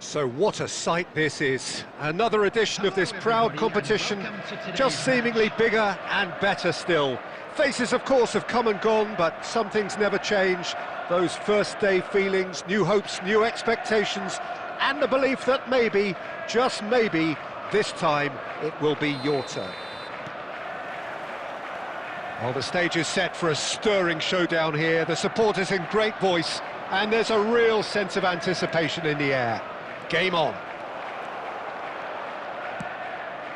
So what a sight this is. Another edition of this proud competition, just seemingly bigger and better still. Faces, of course, have come and gone, but some things never change. Those first day feelings, new hopes, new expectations, and the belief that maybe, just maybe, this time it will be your turn. Well, the stage is set for a stirring showdown here. The supporters in great voice, and there's a real sense of anticipation in the air. Game on.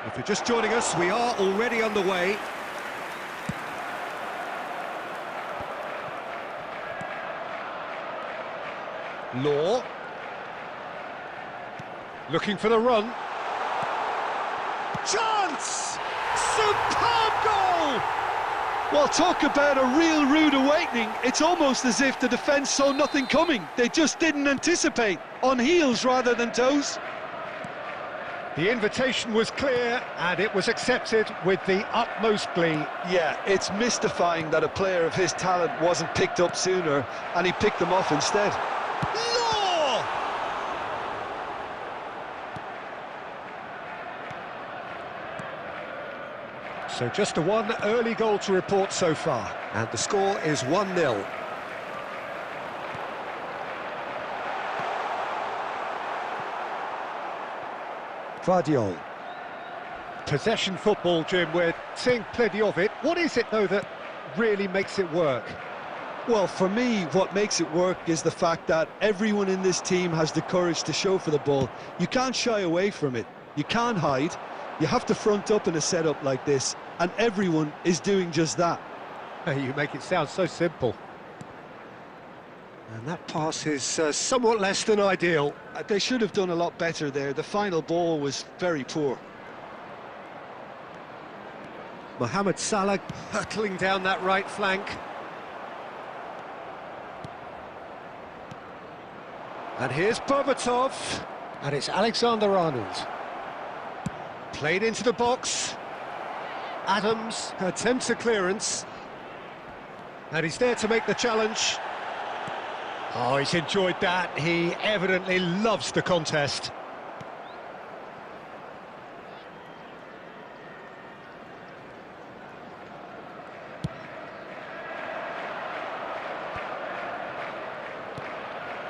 If you're just joining us, we are already underway. Law. Looking for the run. Chance! Superb goal! Well, talk about a real rude awakening. It's almost as if the defence saw nothing coming. They just didn't anticipate. On heels rather than toes. The invitation was clear, and it was accepted with the utmost glee. Yeah, it's mystifying that a player of his talent wasn't picked up sooner, and he picked them off instead. Law! So just the one early goal to report so far, and the score is 1-0. Guardiola. Possession football, Jim, we're seeing plenty of it. What is it, though, that really makes it work? Well, for me, what makes it work is the fact that everyone in this team has the courage to show for the ball. You can't shy away from it. You can't hide. You have to front up in a setup like this, and everyone is doing just that. You make it sound so simple. And that pass is somewhat less than ideal. They should have done a lot better there. The final ball was very poor. Mohamed Salah hurtling down that right flank. And here's Berbatov. And it's Alexander-Arnold. Played into the box. Adams attempts a clearance. And he's there to make the challenge. Oh, he's enjoyed that. He evidently loves the contest.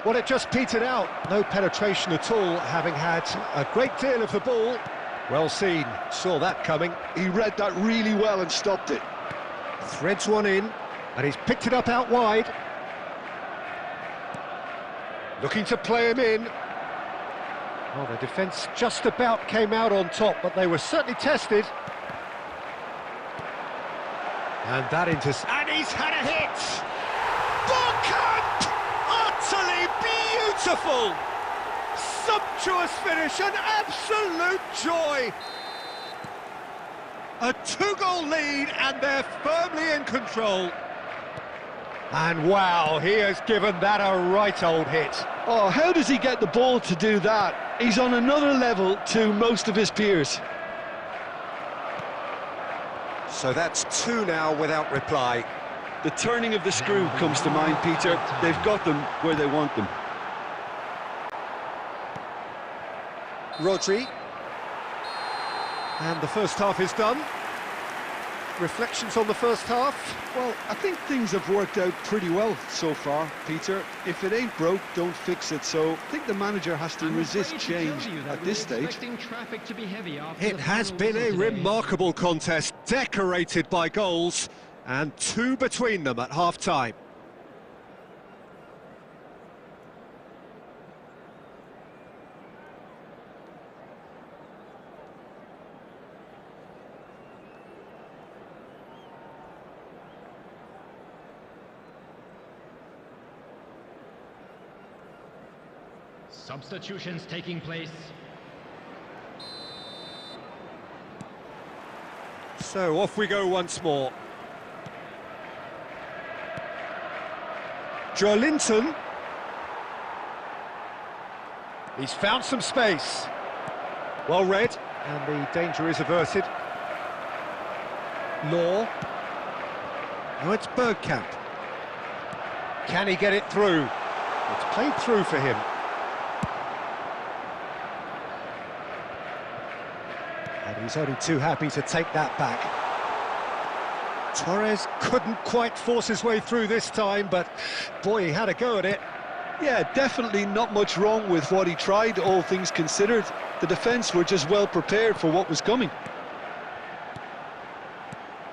Well, it just petered out. No penetration at all, having had a great deal of the ball. Well seen. Saw that coming. He read that really well and stopped it. Threads one in, and he's picked it up out wide. Looking to play him in. Well, the defence just about came out on top, but they were certainly tested. And that and he's had a hit! Burkamp! Utterly beautiful! Sumptuous finish, an absolute joy! A two-goal lead, and they're firmly in control. And wow, he has given that a right old hit. Oh, how does he get the ball to do that? He's on another level to most of his peers. So that's two now without reply. The turning of the screw comes to mind, Peter. They've got them where they want them. Rodri. And the first half is done. Reflections on the first half? Well, I think things have worked out pretty well so far, Peter. If it ain't broke, don't fix it. So I think the manager has to resist change at this stage. It has been a remarkable contest, decorated by goals, and two between them at half-time. Substitutions taking place. So off we go once more. Joelinton. He's found some space. Well read, and the danger is averted. Law. Now it's Bergkamp. Can he get it through? It's played through for him. And he's only too happy to take that back. Torres couldn't quite force his way through this time, but boy, he had a go at it. Yeah, definitely not much wrong with what he tried, all things considered. The defence were just well prepared for what was coming.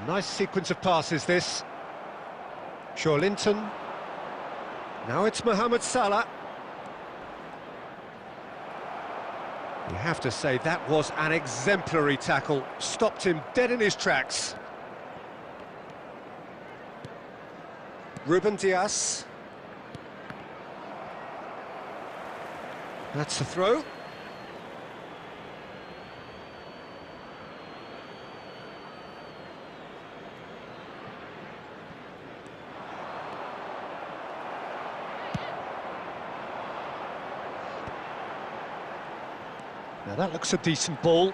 Nice sequence of passes, this. Linton. Now it's Mohamed Salah. You have to say that was an exemplary tackle. Stopped him dead in his tracks. Ruben Dias. That's the throw. Now that looks a decent ball.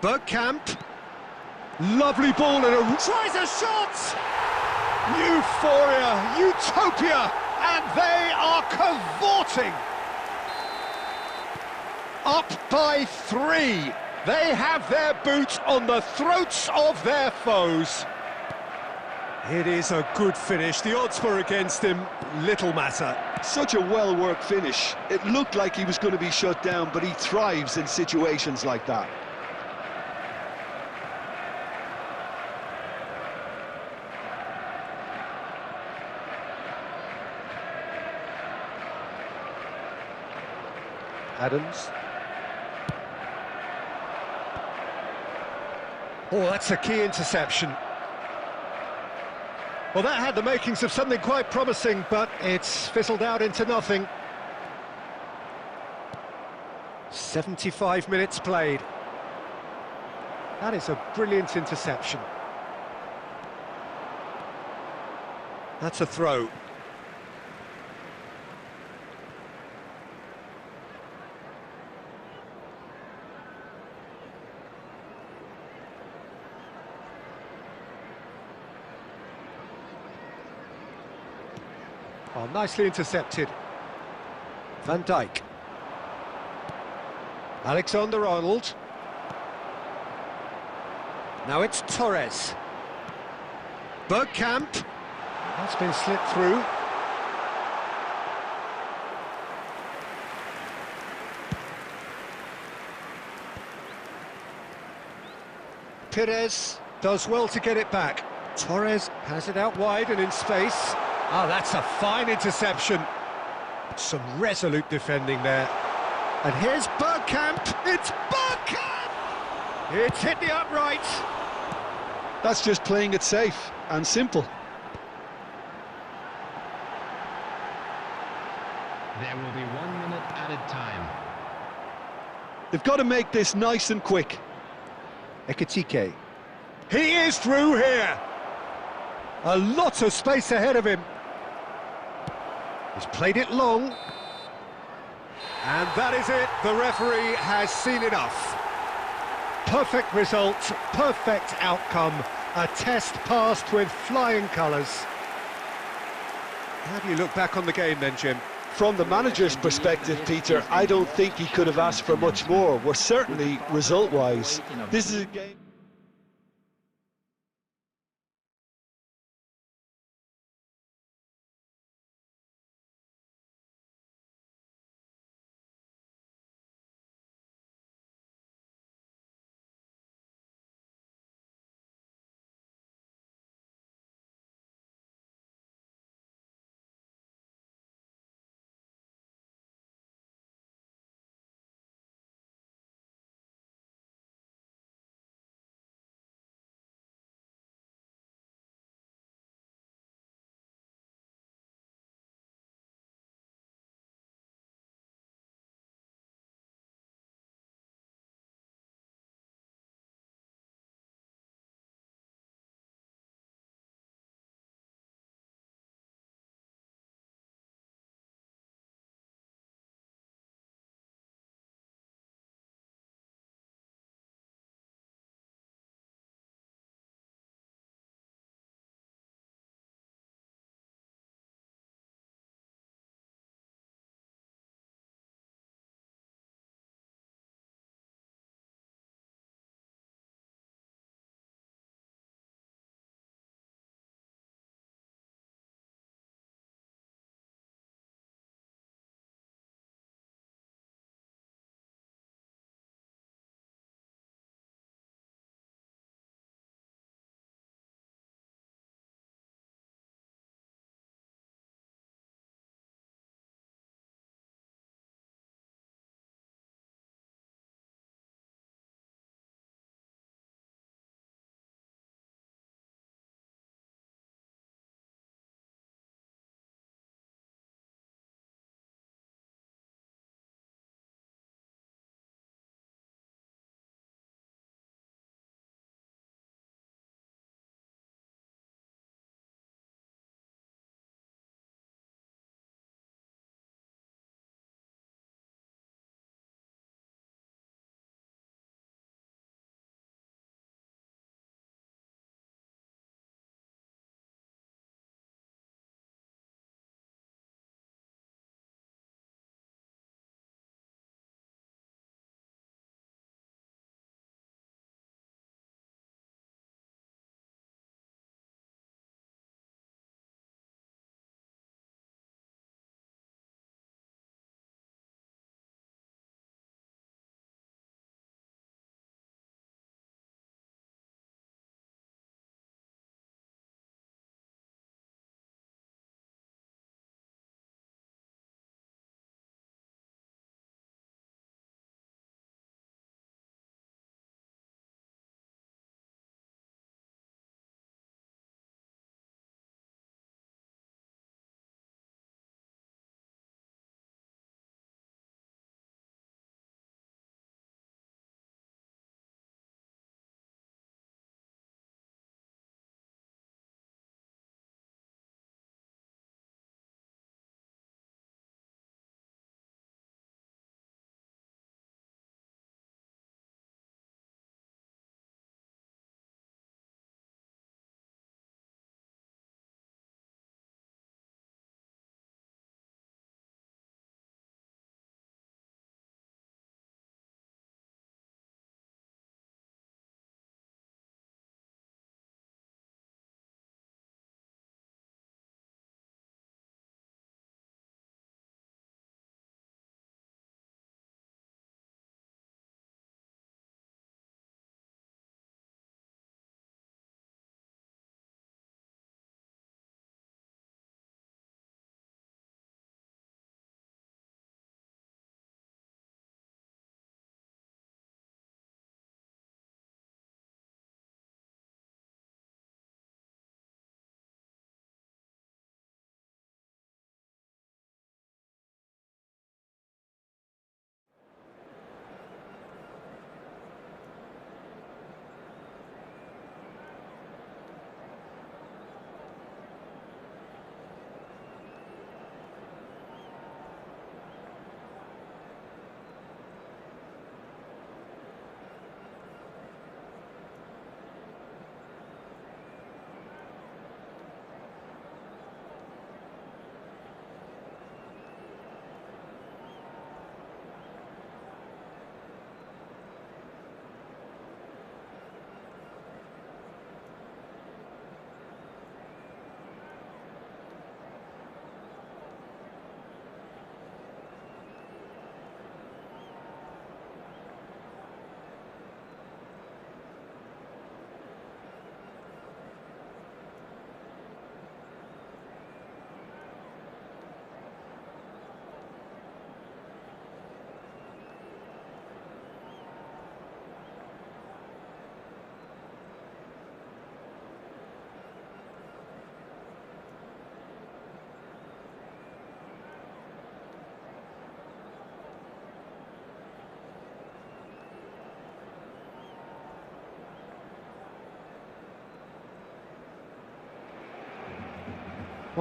Bergkamp. Lovely ball and tries a shot! Euphoria, utopia, and they are cavorting. Up by 3. They have their boot on the throats of their foes. It is a good finish. The odds were against him. Little matter. Such a well-worked finish. It looked like he was going to be shut down, but he thrives in situations like that. Adams. Oh, that's a key interception. Well, that had the makings of something quite promising, but it's fizzled out into nothing. 75 minutes played. That is a brilliant interception. That's a throw. Oh, nicely intercepted. Van Dijk. Alexander-Arnold. Now it's Torres. Bergkamp. That's been slipped through. Pires does well to get it back. Torres has it out wide and in space. Oh, that's a fine interception. Some resolute defending there. And here's Bergkamp. It's Bergkamp! It's hit the upright. That's just playing it safe and simple. There will be 1 minute added time. They've got to make this nice and quick. Ekitike. He is through here. A lot of space ahead of him. He's played it long. And that is it. The referee has seen enough. Perfect result, perfect outcome. A test passed with flying colours. How do you look back on the game then, Jim? From the manager's perspective, Peter, I don't think he could have asked for much more. Well, certainly result-wise, this is a game...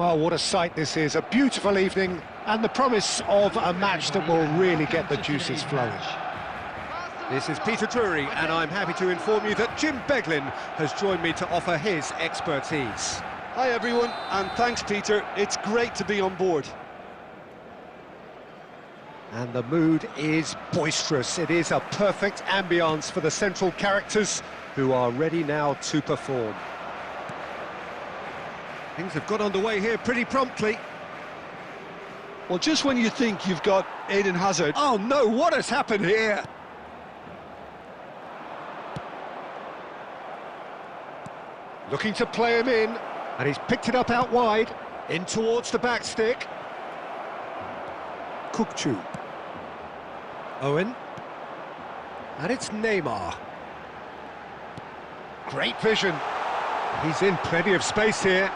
Well, what a sight this is, a beautiful evening and the promise of a match that will really get the juices flowing. This is Peter Drury and I'm happy to inform you that Jim Beglin has joined me to offer his expertise. Hi everyone, and thanks Peter, it's great to be on board. And the mood is boisterous. It is a perfect ambience for the central characters who are ready now to perform. Things have got underway here pretty promptly. Well, just when you think you've got Eden Hazard... Oh no, what has happened here? Looking to play him in, and he's picked it up out wide, in towards the back stick. Kukçu. Owen. And it's Neymar. Great vision. He's in plenty of space here.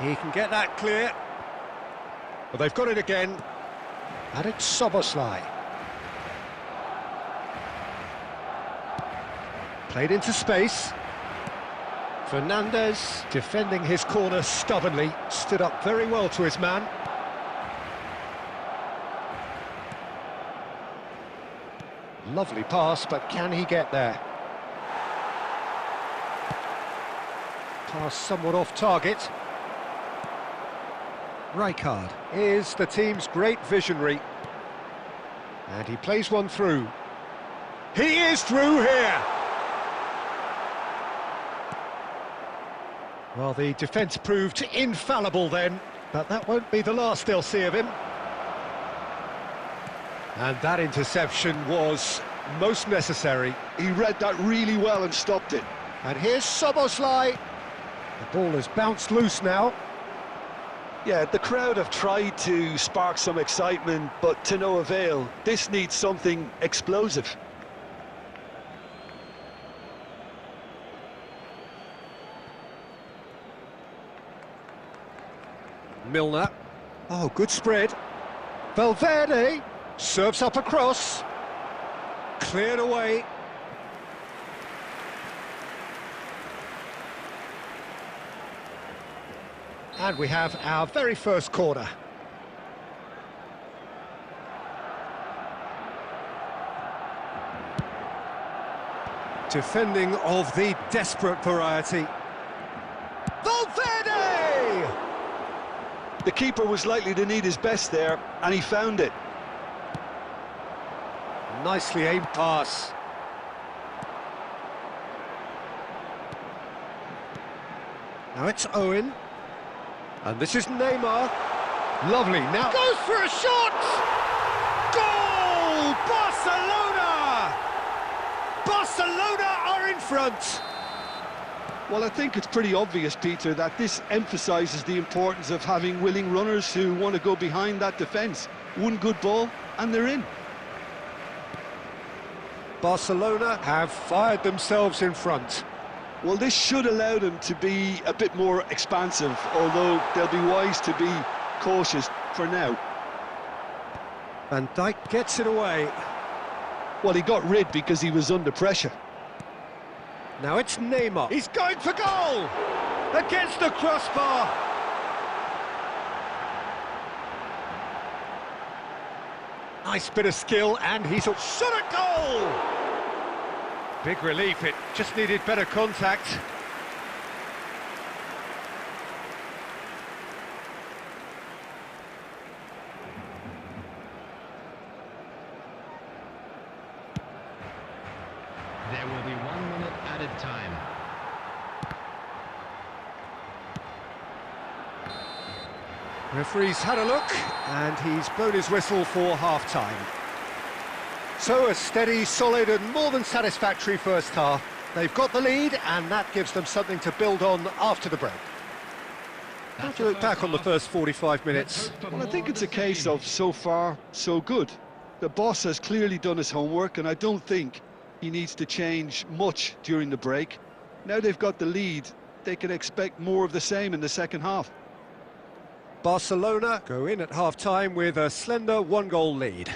He can get that clear. But they've got it again. And it's Szoboszlai. Played into space. Fernandez, defending his corner stubbornly, stood up very well to his man. Lovely pass, but can he get there? Pass somewhat off target. Rijkaard is the team's great visionary. And he plays one through. He is through here! Well, the defence proved infallible then, but that won't be the last they'll see of him. And that interception was most necessary. He read that really well and stopped it. And here's Szoboszlai. The ball has bounced loose now. Yeah, the crowd have tried to spark some excitement, but to no avail. This needs something explosive. Milner. Oh, good spread. Valverde serves up across. Cleared away. And we have our very first corner. Defending of the desperate variety. Valverde! The keeper was likely to need his best there, and he found it. Nicely aimed pass. Now it's Owen. And this is Neymar. Lovely. Now goes for a shot! Goal! Barcelona! Barcelona are in front. Well, I think it's pretty obvious, Peter, that this emphasises the importance of having willing runners who want to go behind that defence. One good ball, and they're in. Barcelona have fired themselves in front. Well, this should allow them to be a bit more expansive, although they'll be wise to be cautious for now. Van Dijk gets it away. Well, he got rid because he was under pressure. Now it's Neymar. He's going for goal! Against the crossbar! Nice bit of skill, and he's a shot at goal! Big relief, it just needed better contact. There will be 1 minute added time. Referee's had a look, and he's blown his whistle for half-time. So a steady, solid and more than satisfactory first half. They've got the lead, and that gives them something to build on after the break. How do you look back on the first 45 minutes? Well, I think it's a case of so far, so good. The boss has clearly done his homework, and I don't think he needs to change much during the break. Now they've got the lead, they can expect more of the same in the second half. Barcelona go in at half-time with a slender one-goal lead.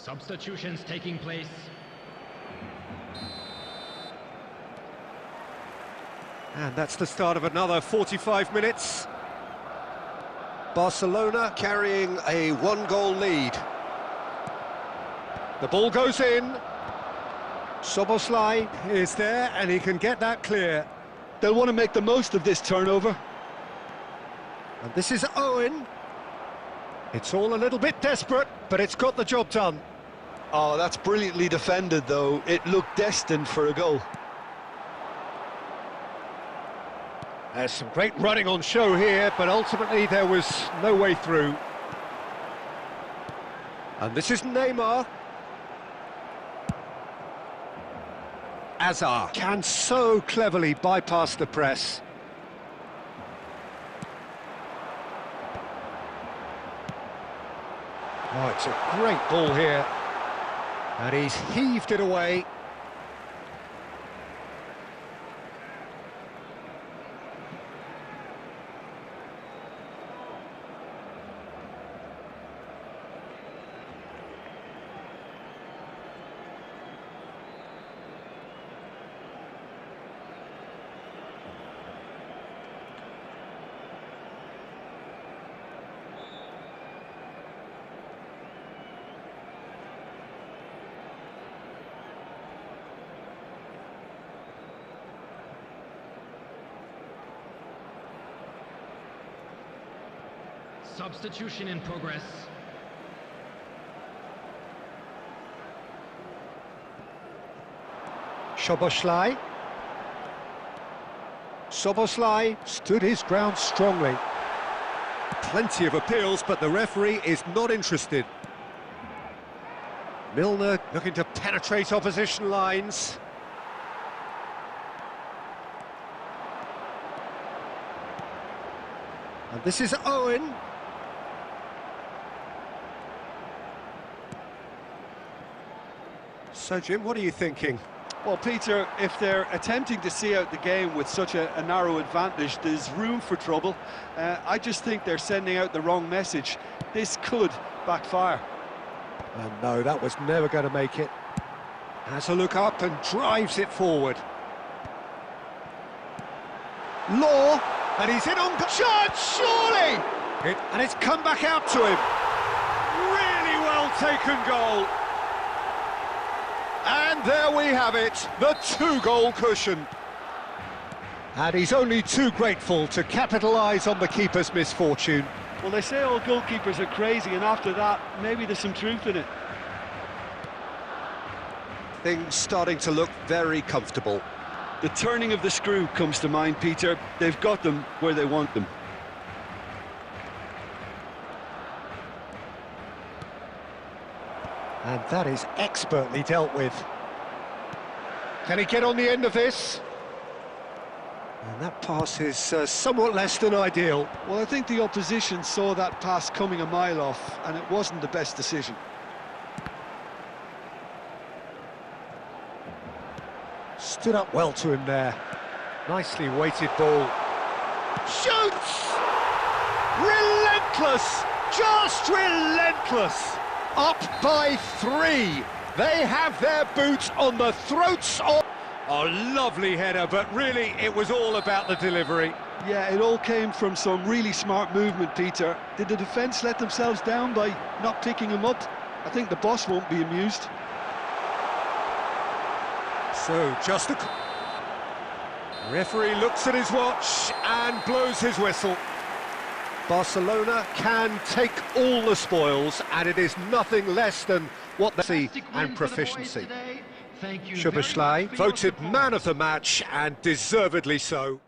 Substitutions taking place. And that's the start of another 45 minutes. Barcelona carrying a one-goal lead. The ball goes in. Szoboszlai is there and he can get that clear. They'll want to make the most of this turnover. And this is Owen. It's all a little bit desperate, but it's got the job done. Oh, that's brilliantly defended, though. It looked destined for a goal. There's some great running on show here, but ultimately there was no way through. And this is Neymar. Azar can so cleverly bypass the press. Oh, it's a great ball here. And he's heaved it away. Substitution in progress. Szoboszlai. Szoboszlai stood his ground strongly. Plenty of appeals, but the referee is not interested. Milner looking to penetrate opposition lines. And this is Owen. So, Jim, what are you thinking? Well, Peter, if they're attempting to see out the game with such a narrow advantage, there's room for trouble. I just think they're sending out the wrong message. This could backfire. And no, that was never going to make it. Has a look up and drives it forward. Law, and he's in on shot, surely! And it's come back out to him. Really well taken goal. And there we have it, the two-goal cushion. And he's only too grateful to capitalise on the keeper's misfortune. Well, they say all goalkeepers are crazy, and after that, maybe there's some truth in it. Things starting to look very comfortable. The turning of the screw comes to mind, Peter. They've got them where they want them. And that is expertly dealt with. Can he get on the end of this? And that pass is somewhat less than ideal. Well, I think the opposition saw that pass coming a mile off, and it wasn't the best decision. Stood up well to him there. Nicely weighted ball. Shoots! Relentless! Just relentless! Up by 3. They have their boots on the throats of... Oh, lovely header, but really it was all about the delivery. Yeah, it all came from some really smart movement, Peter. Did the defence let themselves down by not picking him up? I think the boss won't be amused. So, just a... Referee looks at his watch and blows his whistle. Barcelona can take all the spoils, and it is nothing less than what they see and proficiency. Szoboszlai voted man of the match, and deservedly so.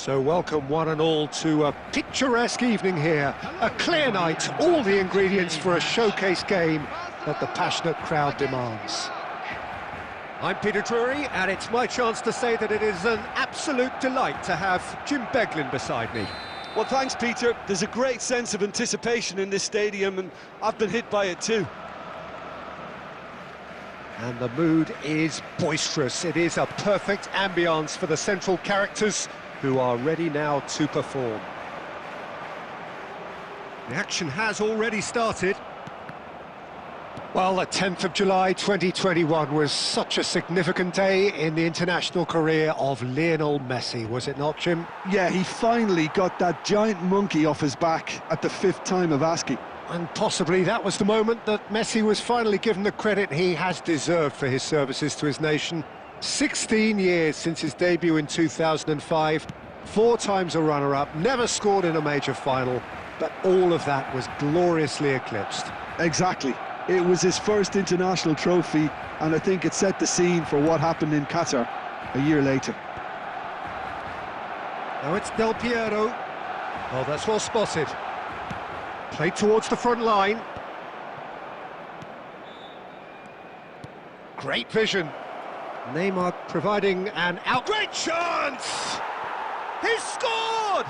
So welcome one and all to a picturesque evening here. A clear night, all the ingredients for a showcase game that the passionate crowd demands. I'm Peter Drury, and it's my chance to say that it is an absolute delight to have Jim Beglin beside me. Well, thanks, Peter. There's a great sense of anticipation in this stadium, and I've been hit by it too. And the mood is boisterous. It is a perfect ambience for the central characters, who are ready now to perform. The action has already started. Well, the 10th of July 2021 was such a significant day in the international career of Lionel Messi, was it not, Jim? Yeah, he finally got that giant monkey off his back at the 5th time of asking. And possibly that was the moment that Messi was finally given the credit he has deserved for his services to his nation. 16 years since his debut in 2005, 4 times a runner-up, never scored in a major final, but all of that was gloriously eclipsed. Exactly. It was his first international trophy, and I think it set the scene for what happened in Qatar a year later. Now it's Del Piero. Oh, that's well spotted. Played towards the front line. Great vision. Neymar providing an out. Great chance! He's scored!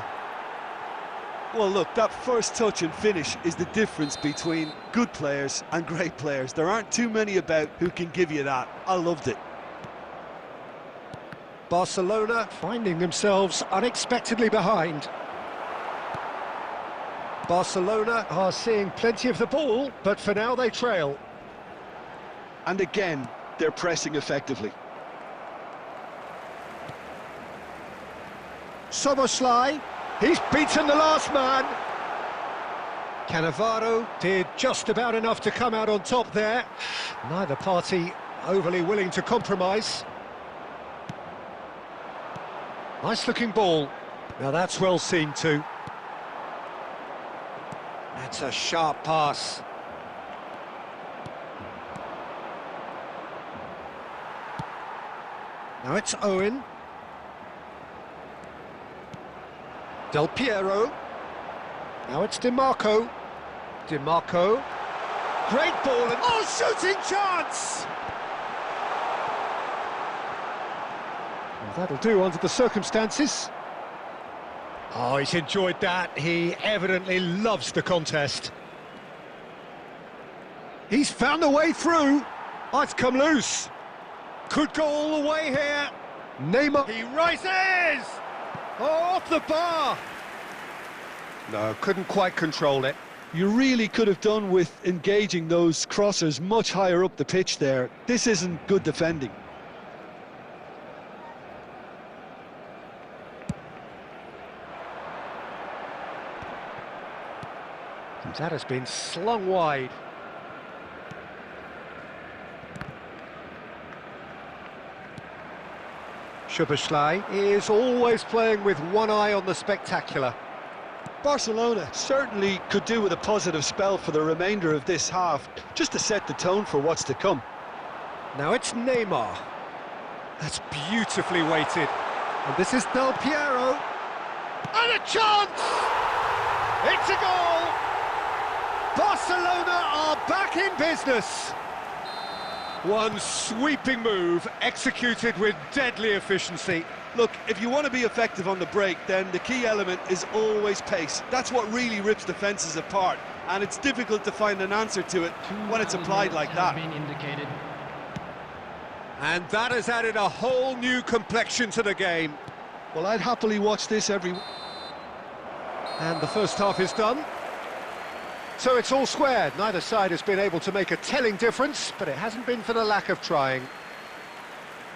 Well, look, that first touch and finish is the difference between good players and great players. There aren't too many about who can give you that. I loved it. Barcelona finding themselves unexpectedly behind. Barcelona are seeing plenty of the ball, but for now they trail. And again, they're pressing effectively. Soboslai, he's beaten the last man. Cannavaro did just about enough to come out on top there. Neither party overly willing to compromise. Nice looking ball. Now that's well seen too. That's a sharp pass. Now it's Owen. Del Piero. Now it's Di Marco. Di Marco. Great ball and... oh, shooting chance! Well, that'll do under the circumstances. Oh, he's enjoyed that. He evidently loves the contest. He's found a way through. Oh, it's come loose. Could go all the way here. Neymar. He rises! Oh, off the bar! No, couldn't quite control it. You really could have done with engaging those crossers much higher up the pitch there. This isn't good defending. That has been slung wide. Szoboszlai is always playing with one eye on the spectacular. Barcelona certainly could do with a positive spell for the remainder of this half, just to set the tone for what's to come. Now it's Neymar. That's beautifully weighted. And this is Del Piero. And a chance! It's a goal! Barcelona are back in business. One sweeping move, executed with deadly efficiency. Look, if you want to be effective on the break, then the key element is always pace. That's what really rips defences apart, and it's difficult to find an answer to it when it's applied like that. And that has added a whole new complexion to the game. Well, I'd happily watch this every... And the first half is done. So it's all squared. Neither side has been able to make a telling difference, but it hasn't been for the lack of trying.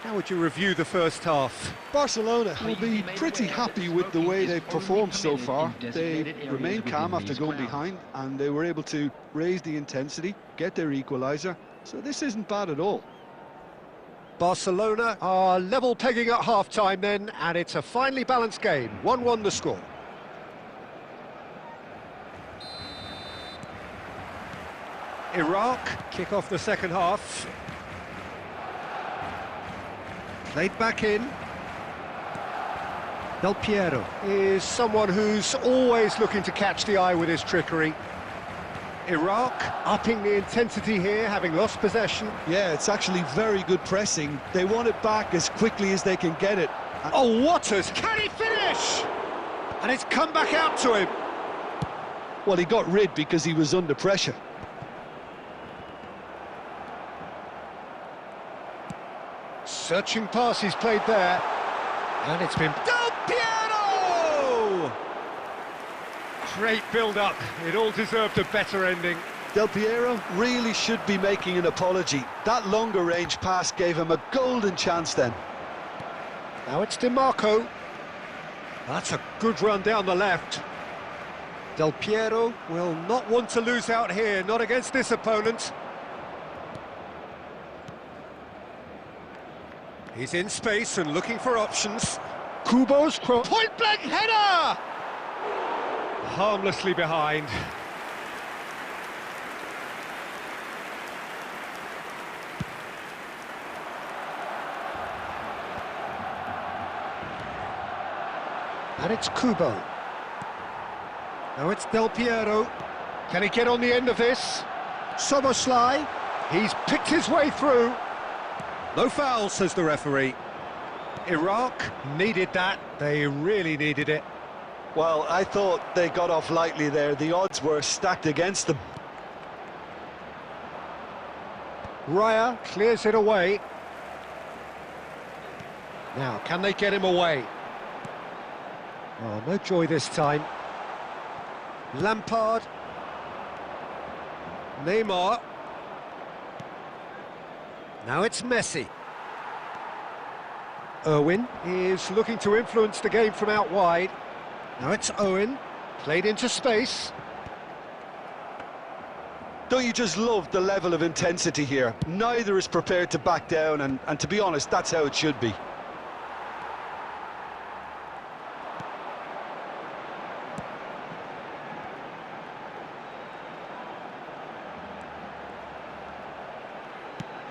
How would you review the first half? Barcelona will be pretty happy with the way they've performed so far. They remained calm after going behind, and they were able to raise the intensity, get their equaliser, so this isn't bad at all. Barcelona are level pegging at half-time then, and it's a finely balanced game. 1-1 the score. Iraq kick off the second half. Played back in. Del Piero is someone who's always looking to catch the eye with his trickery. Iraq upping the intensity here, having lost possession. Yeah, it's actually very good pressing. They want it back as quickly as they can get it. Oh, Waters, can he finish? And it's come back out to him. Well, he got rid because he was under pressure. Searching pass he's played there. And it's been Del Piero! Great build-up. It all deserved a better ending. Del Piero really should be making an apology. That longer range pass gave him a golden chance then. Now it's DiMarco. That's a good run down the left. Del Piero will not want to lose out here, not against this opponent. He's in space and looking for options. Kubo's cross. Point-blank header! Harmlessly behind. And it's Kubo. Now it's Del Piero. Can he get on the end of this? Soboslai. He's picked his way through. No foul, says the referee. Iraq needed that. They really needed it. Well, I thought they got off lightly there. The odds were stacked against them. Raya clears it away. Now, can they get him away? Oh, no joy this time. Lampard. Neymar. Now it's Messi. Irwin is looking to influence the game from out wide. Now it's Owen, played into space. Don't you just love the level of intensity here? Neither is prepared to back down, and to be honest, that's how it should be.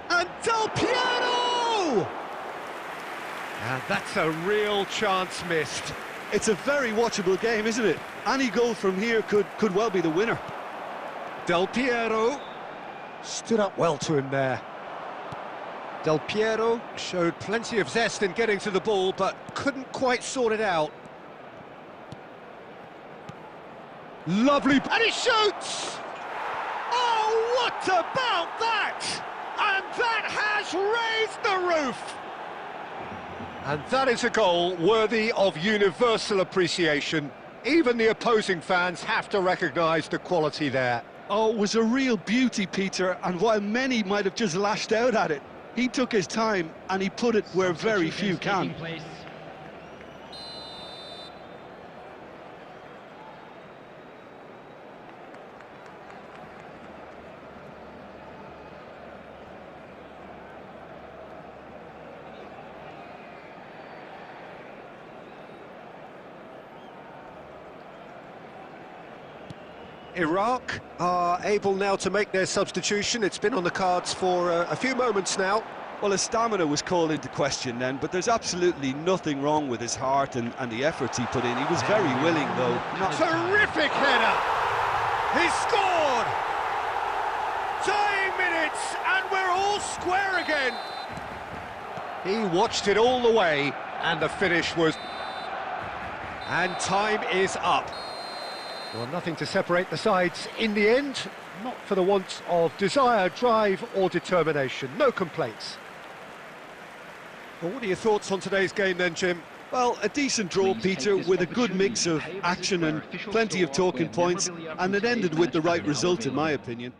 And Del Piero! And that's a real chance missed. It's a very watchable game, isn't it? Any goal from here could well be the winner. Del Piero stood up well to him there. Del Piero showed plenty of zest in getting to the ball, but couldn't quite sort it out. Lovely, and he shoots! Oh, what about that? And that has raised the roof! And that is a goal worthy of universal appreciation. Even the opposing fans have to recognise the quality there. Oh, it was a real beauty, Peter, and while many might have just lashed out at it, he took his time and he put it where very few can. Iraq are able now to make their substitution. It's been on the cards for a few moments now. Well, his stamina was called into question then, but there's absolutely nothing wrong with his heart and the efforts he put in. He was very willing, though. Terrific header! He scored! Tying minutes, and we're all square again. He watched it all the way, and the finish was... And time is up. Well, nothing to separate the sides in the end, not for the want of desire, drive or determination. No complaints. Well, what are your thoughts on today's game then, Jim? Well, a decent draw, Peter, with a good mix of action and plenty of talking points, and it ended with the right result, in my opinion.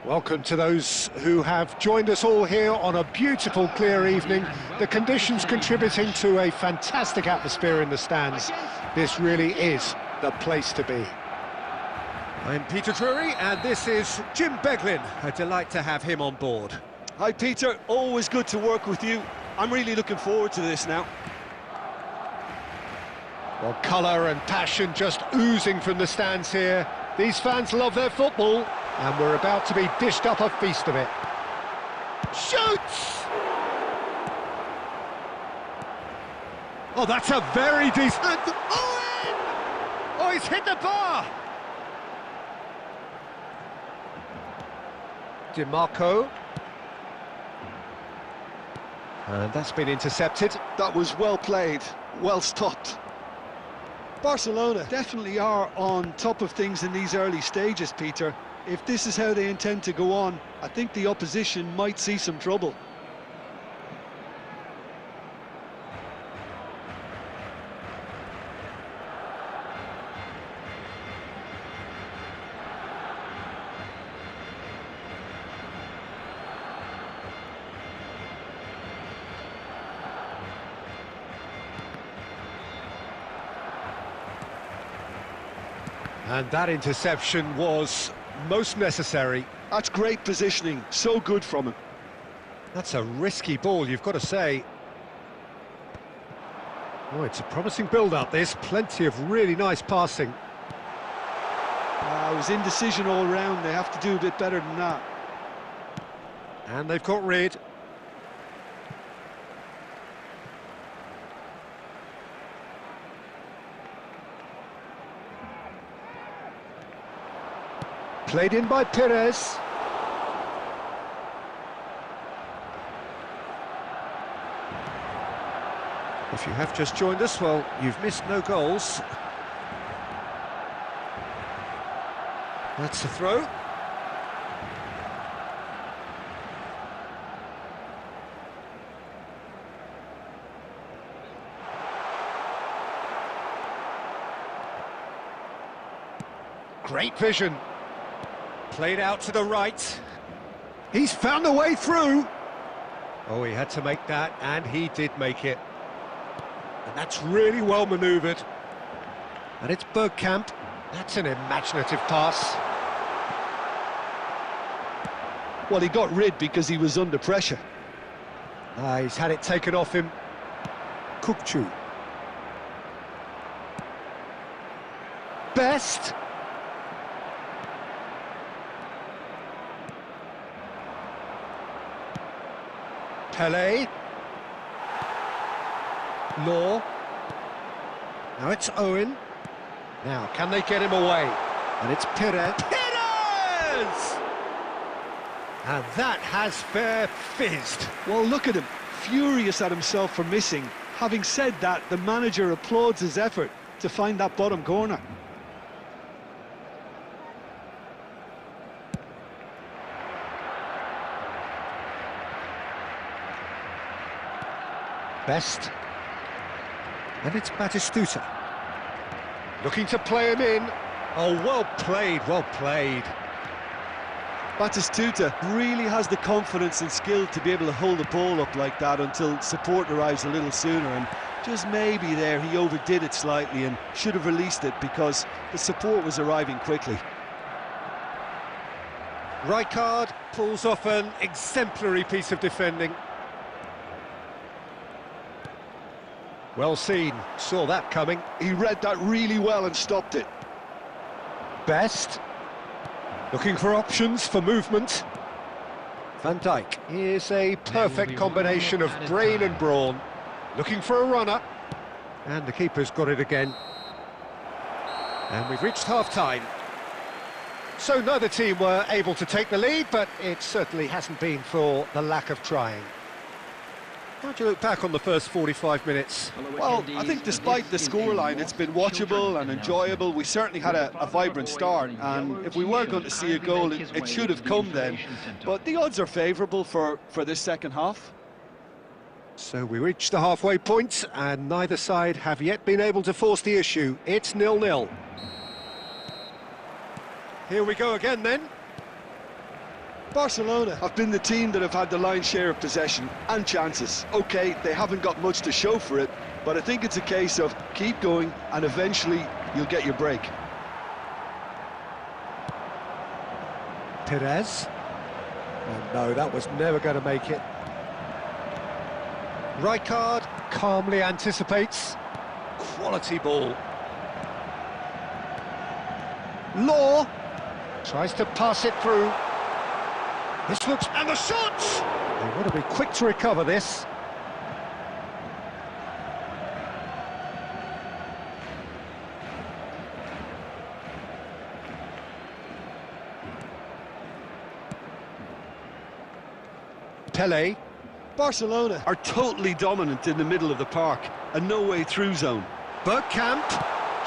Welcome to those who have joined us all here on a beautiful, clear evening. The conditions contributing to a fantastic atmosphere in the stands. This really is the place to be. I'm Peter Drury, and this is Jim Beglin. A delight to have him on board. Hi Peter, always good to work with you. I'm really looking forward to this now. Well, colour and passion just oozing from the stands here. These fans love their football, and we're about to be dished up a feast of it. Shoots! Oh, that's a very decent... Owen! Oh, he's hit the bar! DiMarco. And that's been intercepted. That was well played, well stopped. Barcelona definitely are on top of things in these early stages, Peter. If this is how they intend to go on, I think the opposition might see some trouble. And that interception was most necessary. That's great positioning, so good from him. That's a risky ball, you've got to say. Oh, it's a promising build-up, this. Plenty of really nice passing. It was indecision all round. They have to do a bit better than that. And they've got rid. Played in by Perez. If you have just joined us, well, you've missed no goals. That's the throw. Great vision. Played out to the right. He's found a way through. Oh, he had to make that, and he did make it. And that's really well manoeuvred. And it's Bergkamp. That's an imaginative pass. Well, he got rid because he was under pressure. He's had it taken off him. Kukçu. Best. Pelé. Law. Now it's Owen. Now, can they get him away? And it's Perez. Perez! And that has fair fizzed. Well, look at him, furious at himself for missing. Having said that, the manager applauds his effort to find that bottom corner. Best. And it's Batistuta. Looking to play him in. Oh, well played, well played. Batistuta really has the confidence and skill to be able to hold the ball up like that until support arrives a little sooner, and just maybe there he overdid it slightly and should have released it because the support was arriving quickly. Rijkaard pulls off an exemplary piece of defending. Well seen, saw that coming. He read that really well and stopped it. Best. Looking for options for movement. Van Dijk is a perfect combination of brain and brawn. Looking for a runner. And the keeper's got it again. And we've reached half-time. So neither team were able to take the lead, but it certainly hasn't been for the lack of trying. How do you look back on the first 45 minutes? Well, I think despite the scoreline, it's been watchable and enjoyable. We certainly had a vibrant start, and if we were going to see a goal, it should have come then. But the odds are favourable for this second half. So we reached the halfway point, and neither side have yet been able to force the issue. It's 0-0. Here we go again then. Barcelona have been the team that have had the lion's share of possession and chances. OK, they haven't got much to show for it, but I think it's a case of keep going and eventually you'll get your break. Perez. Oh, no, that was never going to make it. Rijkaard calmly anticipates. Quality ball. Law tries to pass it through. This looks... and the shot! They want to be quick to recover this. Pelé. Barcelona are totally dominant in the middle of the park, a no-way through zone. Bergkamp.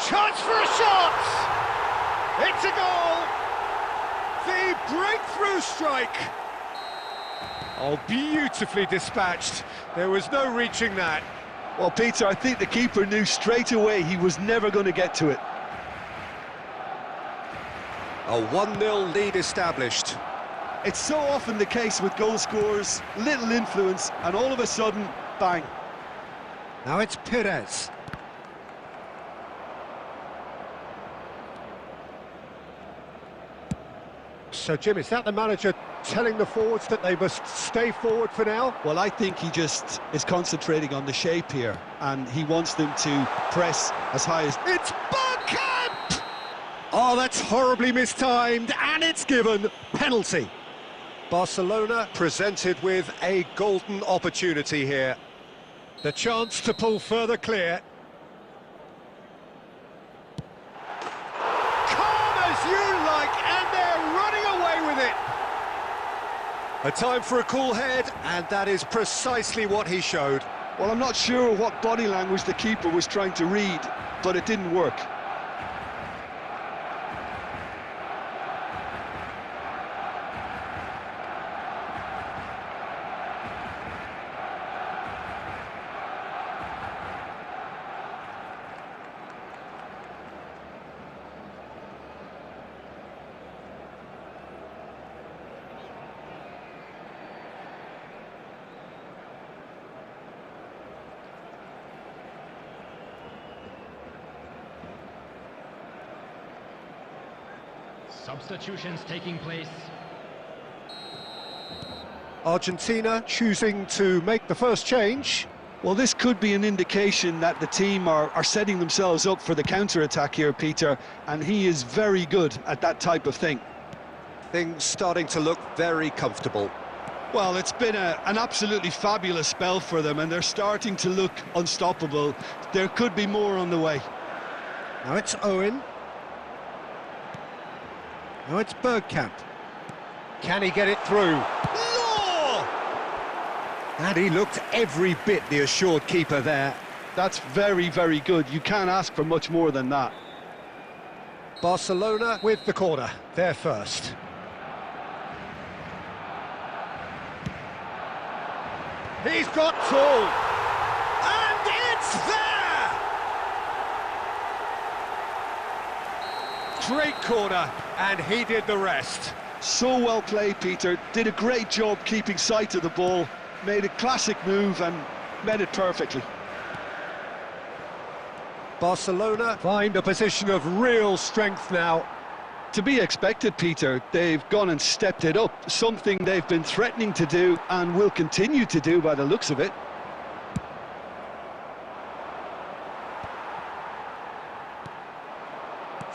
Chance for a shot! It's a goal! The breakthrough strike! Oh, beautifully dispatched. There was no reaching that. Well, Peter, I think the keeper knew straight away he was never going to get to it. A 1-0 lead established. It's so often the case with goal scorers, little influence, and all of a sudden, bang. Now it's Perez. So, Jim, is that the manager telling the forwards that they must stay forward for now? Well, I think he just is concentrating on the shape here, and he wants them to press as high as... It's Bergkamp! Oh, that's horribly mistimed, and it's given penalty. Barcelona presented with a golden opportunity here. The chance to pull further clear. Calm as you like, and they're running away with it. A time for a cool head, and that is precisely what he showed. Well, I'm not sure what body language the keeper was trying to read, but it didn't work. Substitutions taking place. Argentina choosing to make the first change. Well, this could be an indication that the team are setting themselves up for the counter-attack here, Peter, and he is very good at that type of thing. Things starting to look very comfortable. Well, it's been an absolutely fabulous spell for them, and they're starting to look unstoppable. There could be more on the way. Now it's Owen. Now it's Bergkamp. Can he get it through? Law! And he looked every bit the assured keeper there. That's very, very good. You can't ask for much more than that. Barcelona with the corner, they're first. He's got tall. And it's there! Great corner, and he did the rest. So well played, Peter. Did a great job keeping sight of the ball. Made a classic move and met it perfectly. Barcelona find a position of real strength now. To be expected, Peter. They've gone and stepped it up. Something they've been threatening to do and will continue to do by the looks of it.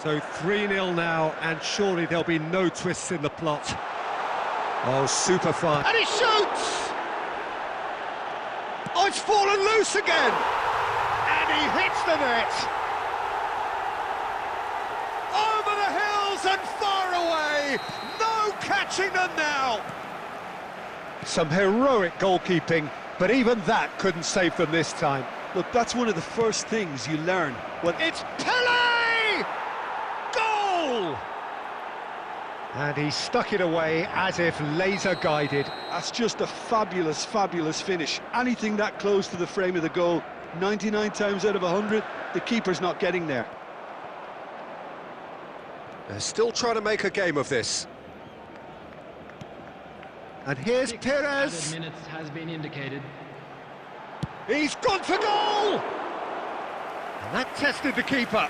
So 3-0 now, and surely there'll be no twists in the plot. Oh, super fun. And he shoots! Oh, it's fallen loose again! And he hits the net! Over the hills and far away! No catching them now! Some heroic goalkeeping, but even that couldn't save them this time. Look, that's one of the first things you learn. It's Pelé! Goal! And he stuck it away as if laser-guided. That's just a fabulous, fabulous finish. Anything that close to the frame of the goal, 99 times out of 100, the keeper's not getting there. They're still trying to make a game of this. And here's 6 Perez. added minutes has been indicated. He's gone for goal! And that tested the keeper.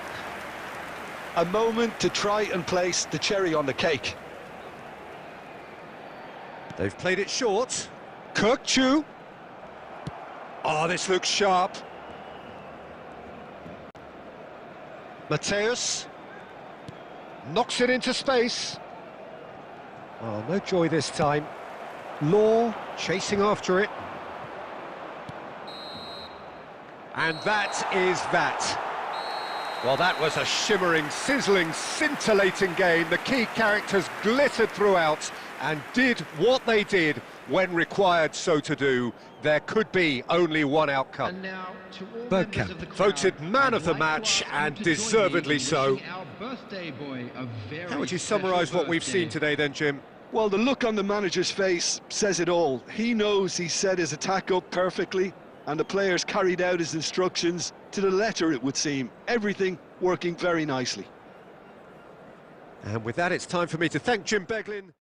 A moment to try and place the cherry on the cake. They've played it short. Kirkchu. Oh, this looks sharp. Mateus. Knocks it into space. Oh, no joy this time. Law chasing after it. And that is that. Well, that was a shimmering, sizzling, scintillating game. The key characters glittered throughout and did what they did when required so to do. There could be only one outcome. And now, to all Bergkamp, members of the crowd, voted man of the I'd like to match, ask you and to join me deservedly in so. wishing our birthday boy a very How would you special summarise what we've birthday. seen today then, Jim? Well, the look on the manager's face says it all. He knows he set his attack up perfectly, and the players carried out his instructions to the letter, it would seem. Everything working very nicely. And with that, it's time for me to thank Jim Beglin.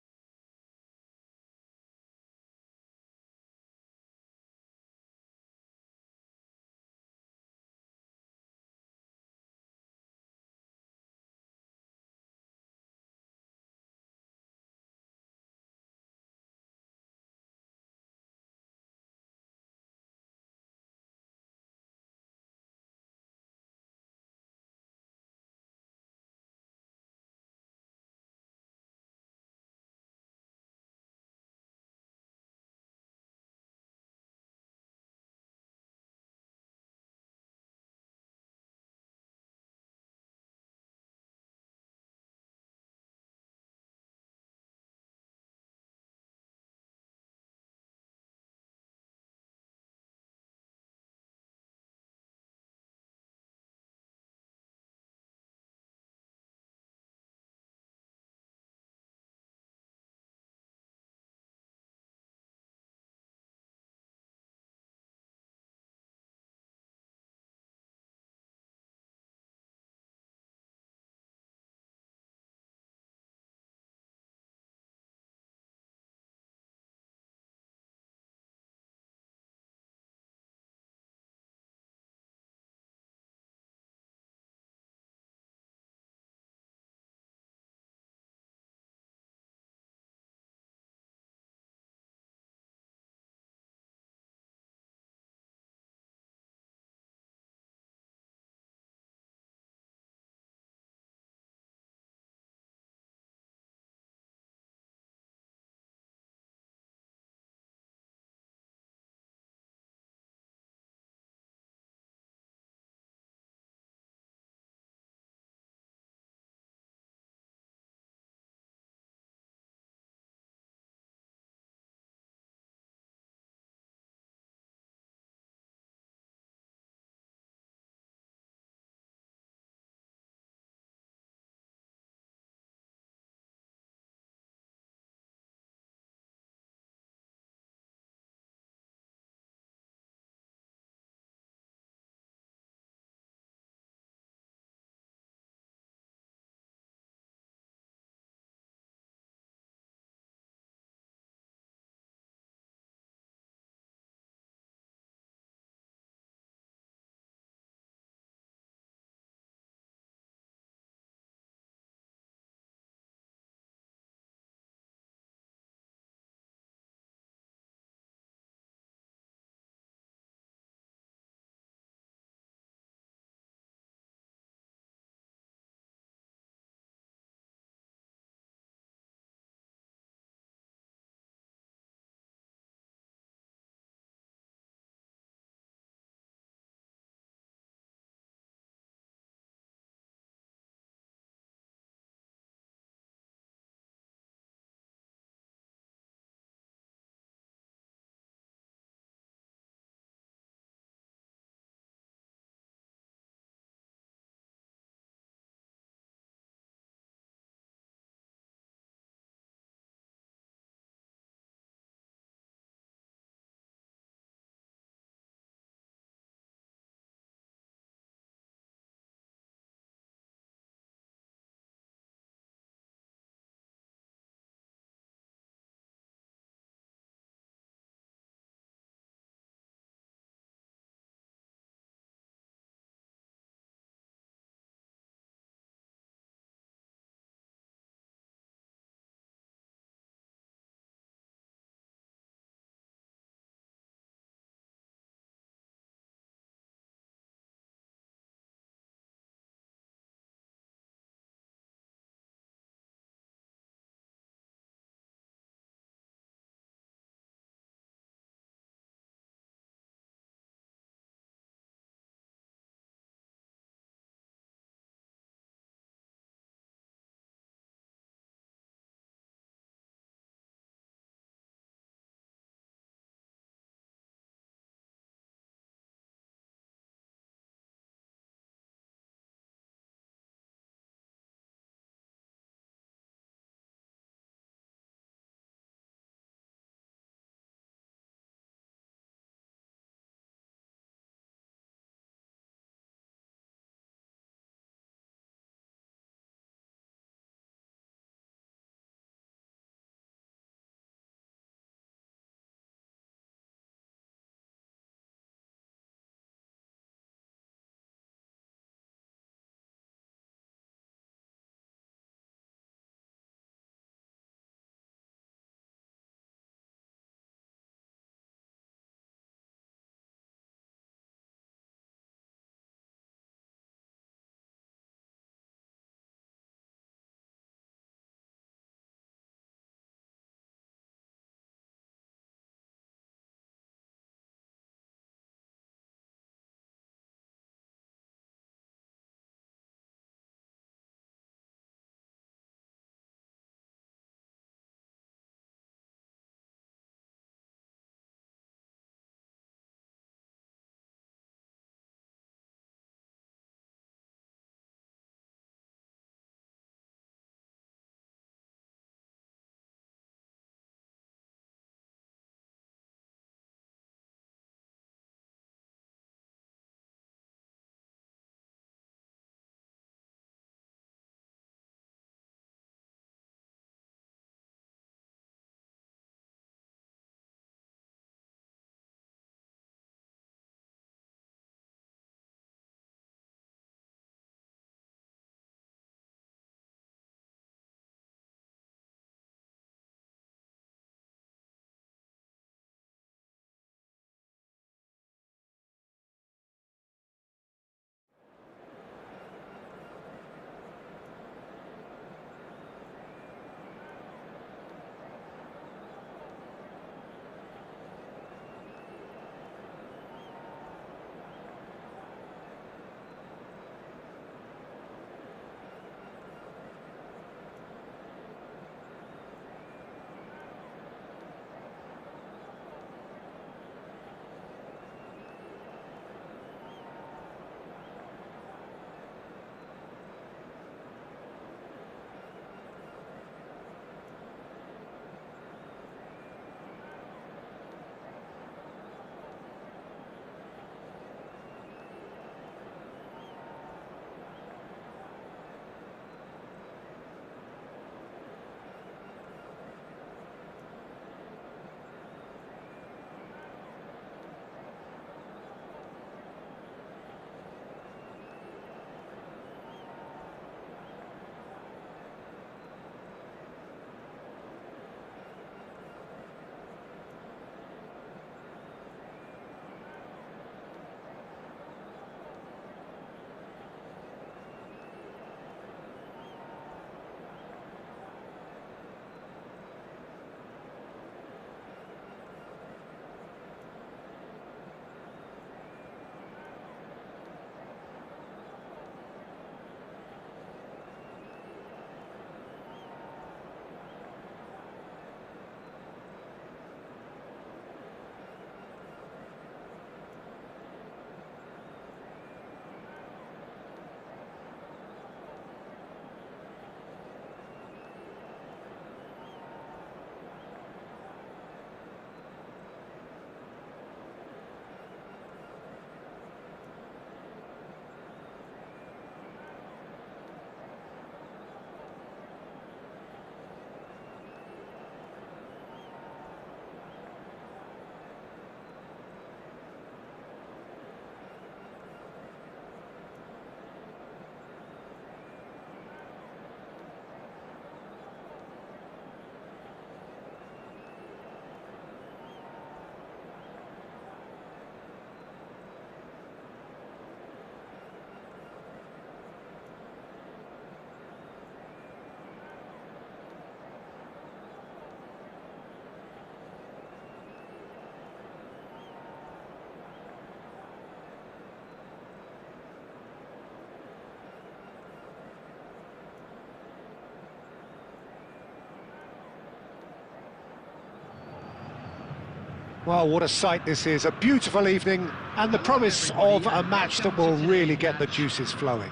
Well, what a sight this is, a beautiful evening, and the promise of a match that will really get the juices flowing.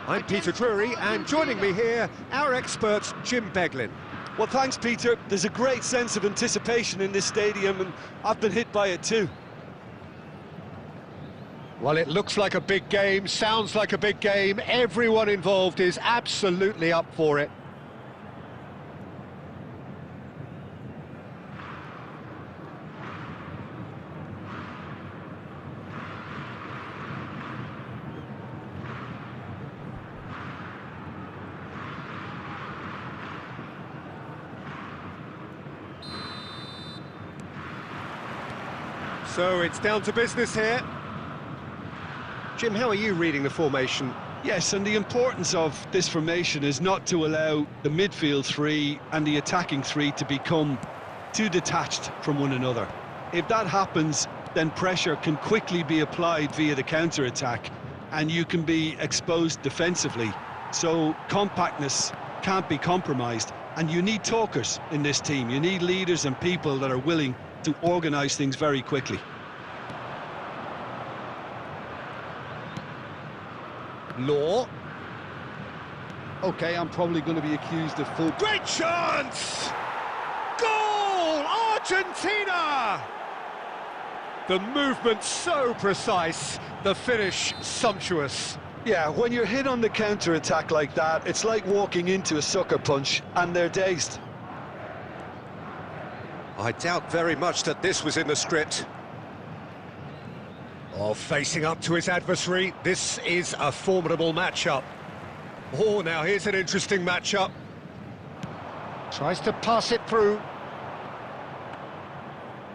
I'm Peter Drury, and joining me here, our expert, Jim Beglin. Well, thanks, Peter. There's a great sense of anticipation in this stadium, and I've been hit by it too. Well, it looks like a big game, sounds like a big game. Everyone involved is absolutely up for it. So it's down to business here. Jim, how are you reading the formation? Yes, and the importance of this formation is not to allow the midfield three and the attacking three to become too detached from one another. If that happens, then pressure can quickly be applied via the counter-attack, and you can be exposed defensively. So compactness can't be compromised, and you need talkers in this team. You need leaders and people that are willing to organise things very quickly. Law. Okay, I'm probably going to be accused of full... Great chance! Goal! Argentina! The movement so precise, the finish sumptuous. Yeah, when you're hit on the counter-attack like that, it's like walking into a sucker punch, and they're dazed. I doubt very much that this was in the script. Oh, facing up to his adversary, this is a formidable matchup. Oh, now here's an interesting matchup. Tries to pass it through.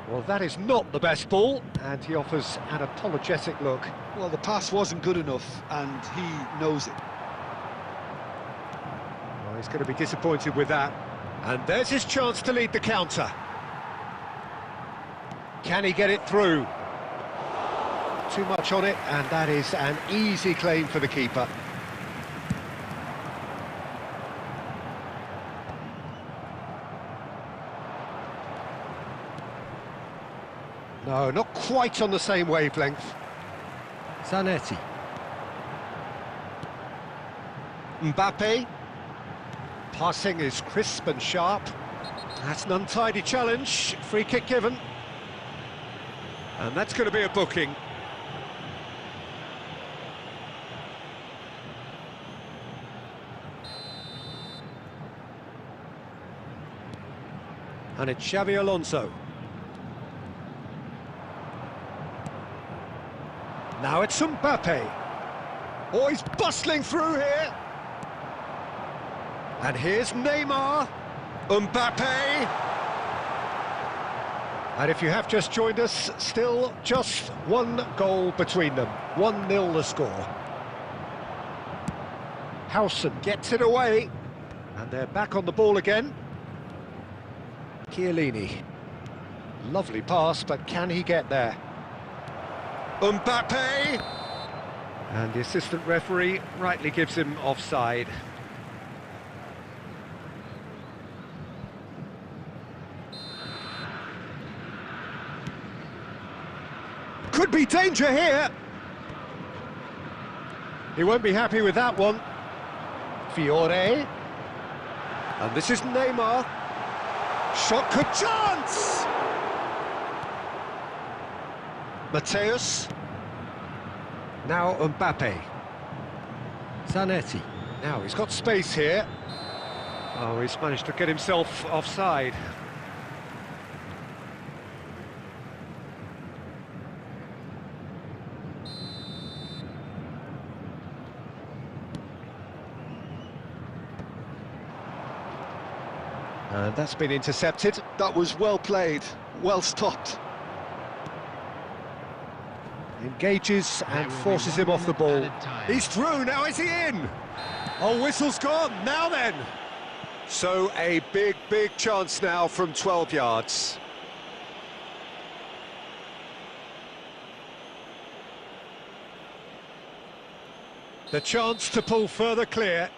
Well, that is not the best ball, and he offers an apologetic look. Well, the pass wasn't good enough, and he knows it. Well, he's going to be disappointed with that. And there's his chance to lead the counter. Can he get it through? Too much on it, and that is an easy claim for the keeper. No, not quite on the same wavelength. Zanetti. Mbappe. Passing is crisp and sharp. That's an untidy challenge. Free kick given. And that's going to be a booking. And it's Xavi Alonso. Now it's Mbappe. Oh, he's bustling through here. And here's Neymar. Mbappe. And if you have just joined us, still just one goal between them. 1-0 the score. Howson gets it away. And they're back on the ball again. Chiellini. Lovely pass, but can he get there? Mbappe! And the assistant referee rightly gives him offside. Could be danger here. He won't be happy with that one. Fiore. And this is Neymar. Shot, good chance! Mateus. Now Mbappe. Zanetti. Now he's got space here. Oh, he's managed to get himself offside. And that's been intercepted. That was well played, well stopped. Engages and forces him off the ball. He's through, now is he in? Oh, whistle's gone, now then. So a big, big chance now from 12 yards. The chance to pull further clear.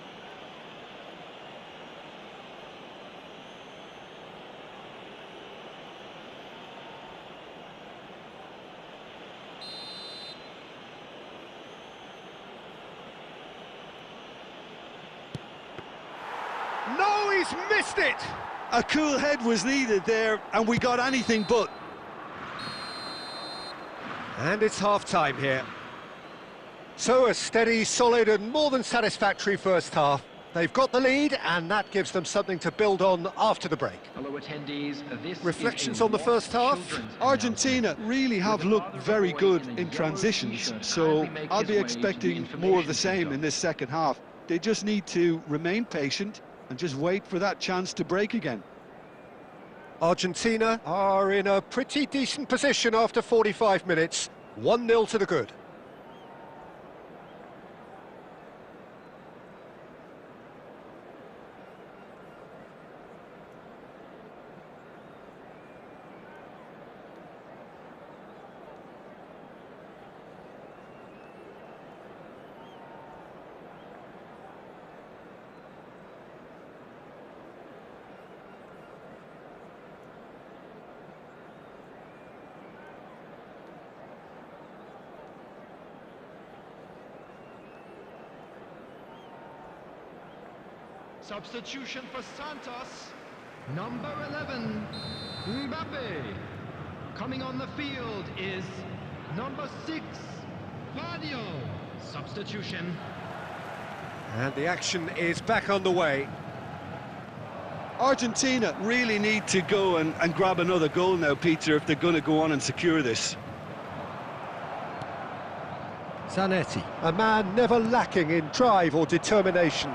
He's missed it! A cool head was needed there, and we got anything but. And it's half-time here. So a steady, solid and more than satisfactory first half. They've got the lead, and that gives them something to build on after the break. Hello attendees, this Reflections on the first half? Argentina really have looked very good in transitions, so I'll be expecting more of the same in this second half. They just need to remain patient and just wait for that chance to break again. Argentina are in a pretty decent position after 45 minutes. 1-0 to the good. Substitution for Santos, number 11, Mbappe. Coming on the field is number 6, Vadio. Substitution. And the action is back on the way. Argentina really need to go and grab another goal now, Peter, if they're going to go on and secure this. Zanetti, a man never lacking in drive or determination.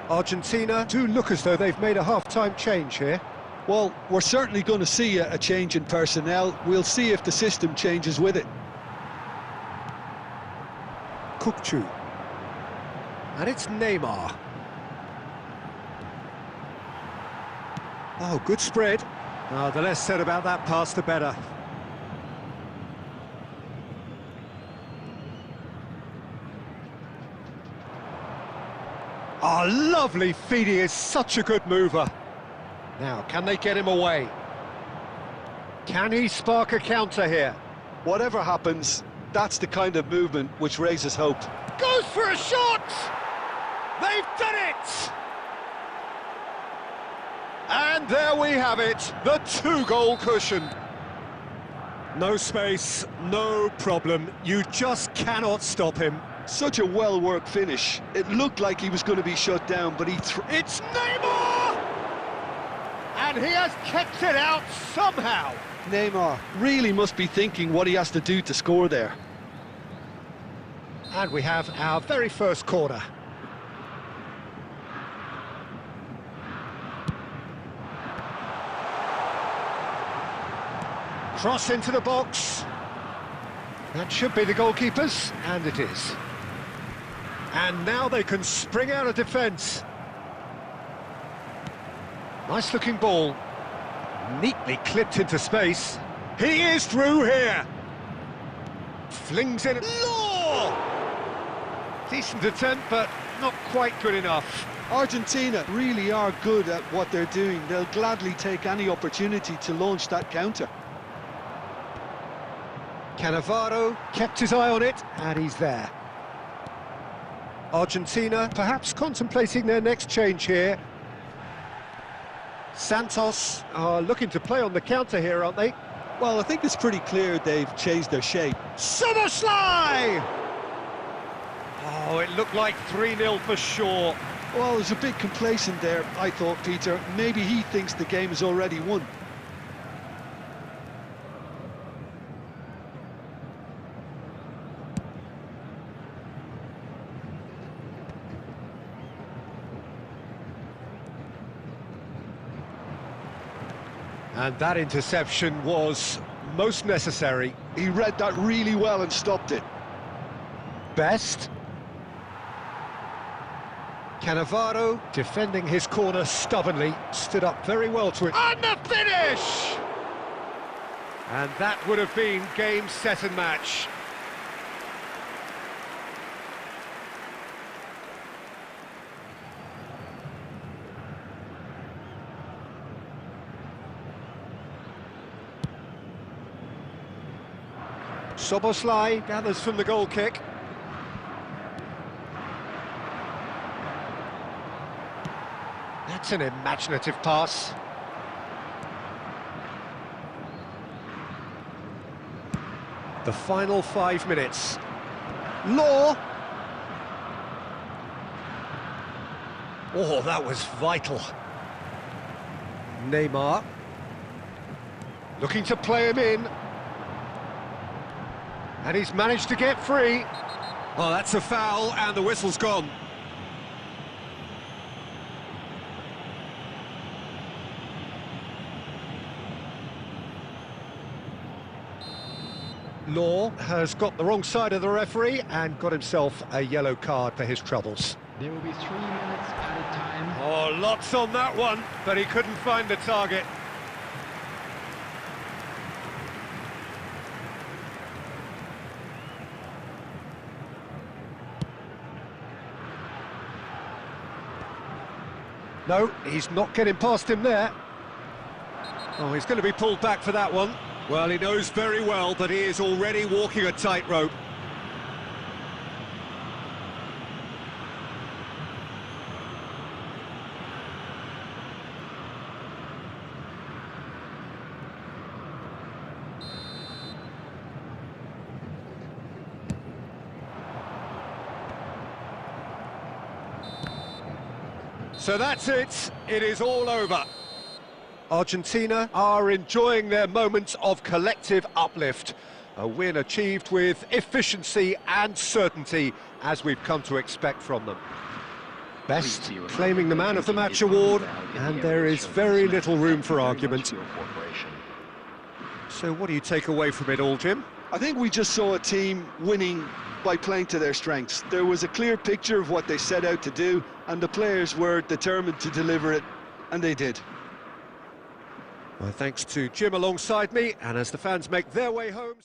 Argentina do look as though they've made a half-time change here. Well, we're certainly going to see a change in personnel. We'll see if the system changes with it. Kukçu. And it's Neymar. Oh, good spread. Oh, the less said about that pass, the better. Oh, lovely feed. He is such a good mover. Now, can they get him away? Can he spark a counter here? Whatever happens, that's the kind of movement which raises hope. Goes for a shot! They've done it! And there we have it, the 2-goal cushion. No space, no problem. You just cannot stop him. Such a well-worked finish. It looked like he was going to be shut down, but it's Neymar! And he has kept it out somehow. Neymar really must be thinking what he has to do to score there. And we have our very first corner. Cross into the box. That should be the goalkeepers, and it is. And now they can spring out of defence. Nice looking ball. Neatly clipped into space. He is through here. Flings in. Law! Decent attempt, but not quite good enough. Argentina really are good at what they're doing. They'll gladly take any opportunity to launch that counter. Cannavaro kept his eye on it, and he's there. Argentina perhaps contemplating their next change here. Santos are looking to play on the counter here, aren't they? Well, I think it's pretty clear they've changed their shape. Szoboszlai! Oh, it looked like 3-0 for sure. Well, there's a bit complacent there, I thought, Peter. Maybe he thinks the game is already won. And that interception was most necessary. He read that really well and stopped it. Best. Cannavaro, defending his corner stubbornly, stood up very well to it. And the finish! And that would have been game, set and match. Szoboszlai gathers from the goal kick. That's an imaginative pass. The final 5 minutes. Law! Oh, that was vital. Neymar. Looking to play him in. And he's managed to get free. Oh, that's a foul, and the whistle's gone. Law has got the wrong side of the referee and got himself a yellow card for his troubles. There will be 3 minutes added time. Oh, lots on that one, but he couldn't find the target. No, he's not getting past him there. Oh, he's going to be pulled back for that one. Well, he knows very well that he is already walking a tightrope. So that's it. It is all over. Argentina are enjoying their moments of collective uplift. A win achieved with efficiency and certainty, as we've come to expect from them. Best claiming the Man of the Match award, and there is very little room for argument. So what do you take away from it all, Jim? I think we just saw a team winning by playing to their strengths. There was a clear picture of what they set out to do, and the players were determined to deliver it, and they did. My thanks to Jim alongside me, and as the fans make their way home...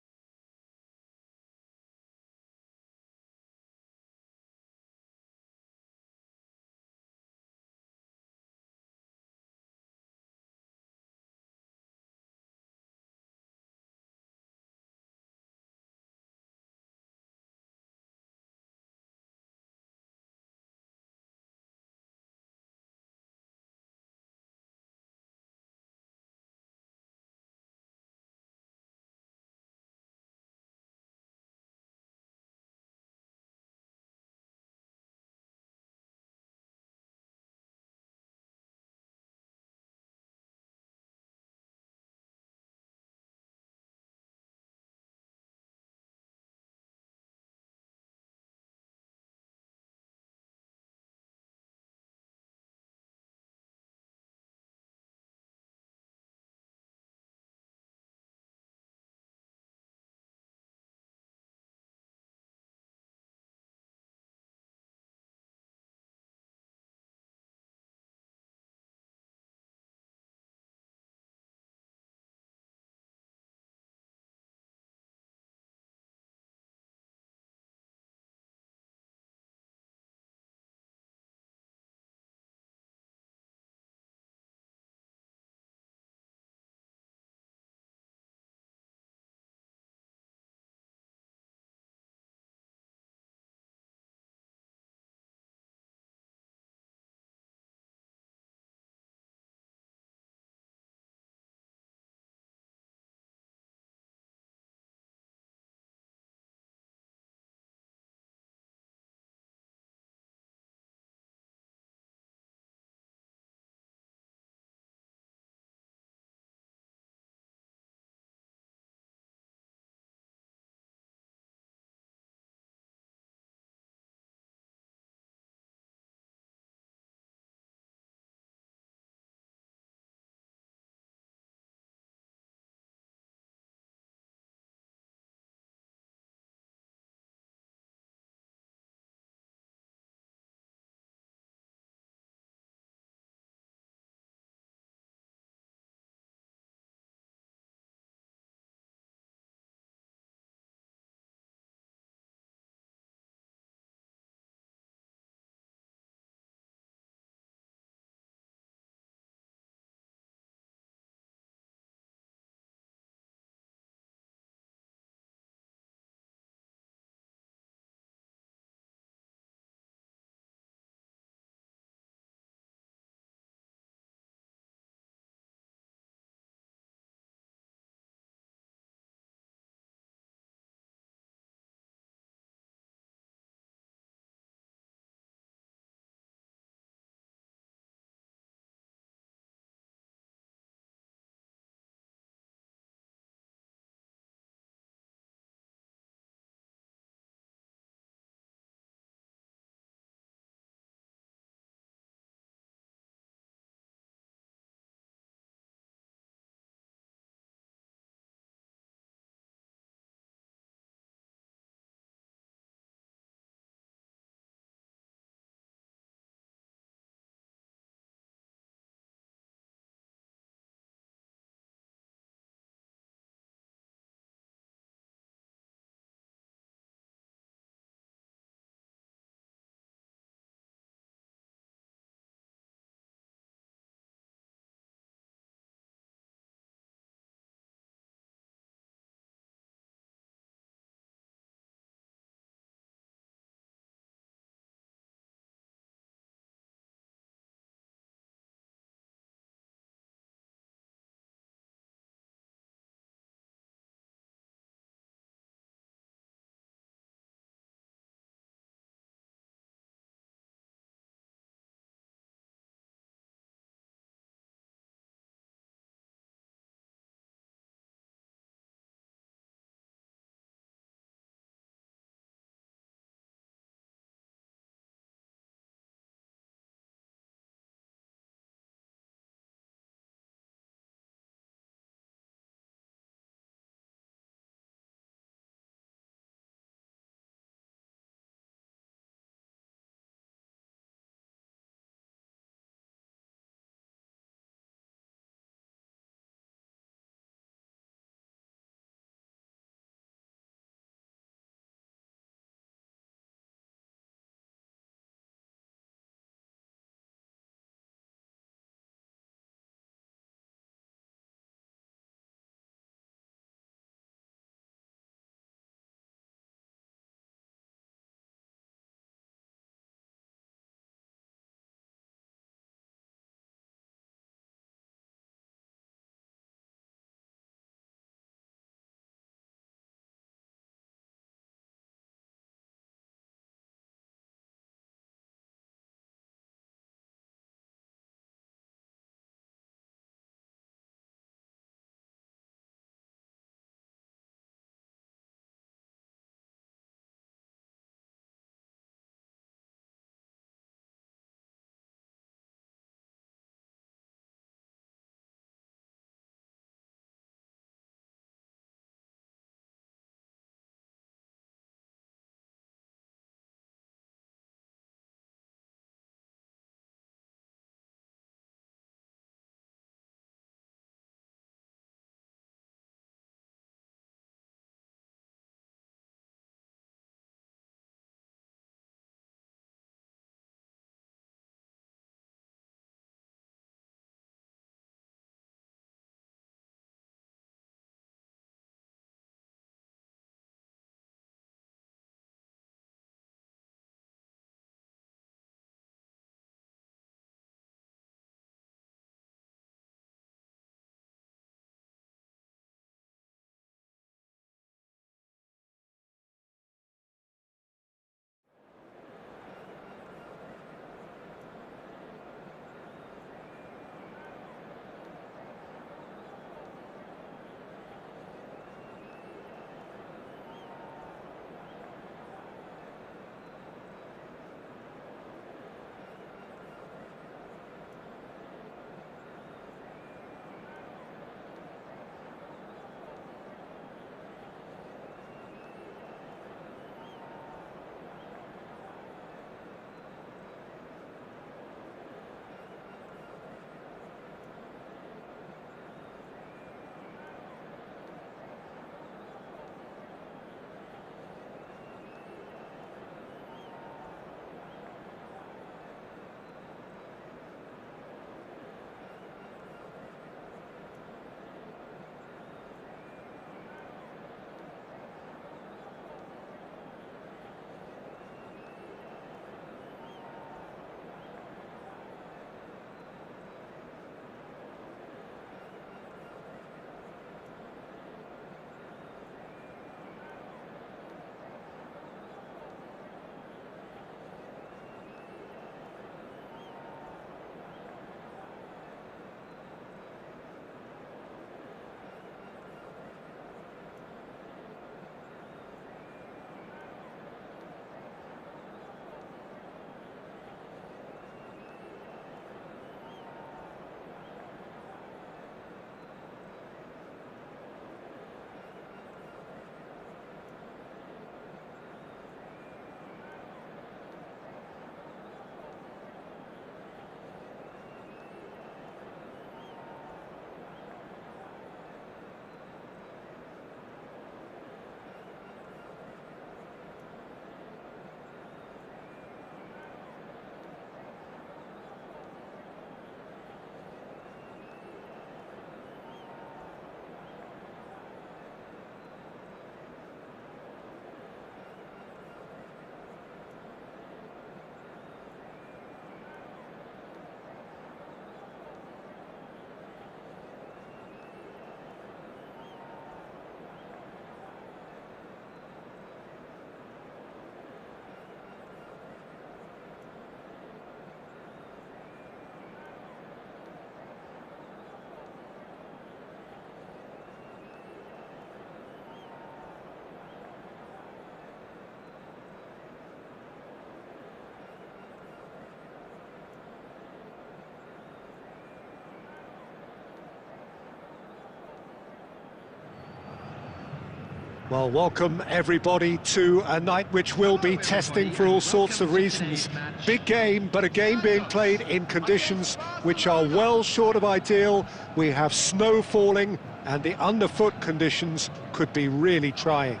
Well, welcome everybody to a night which will be testing for all sorts of reasons. Big game, but a game being played in conditions which are well short of ideal. We have snow falling and the underfoot conditions could be really trying.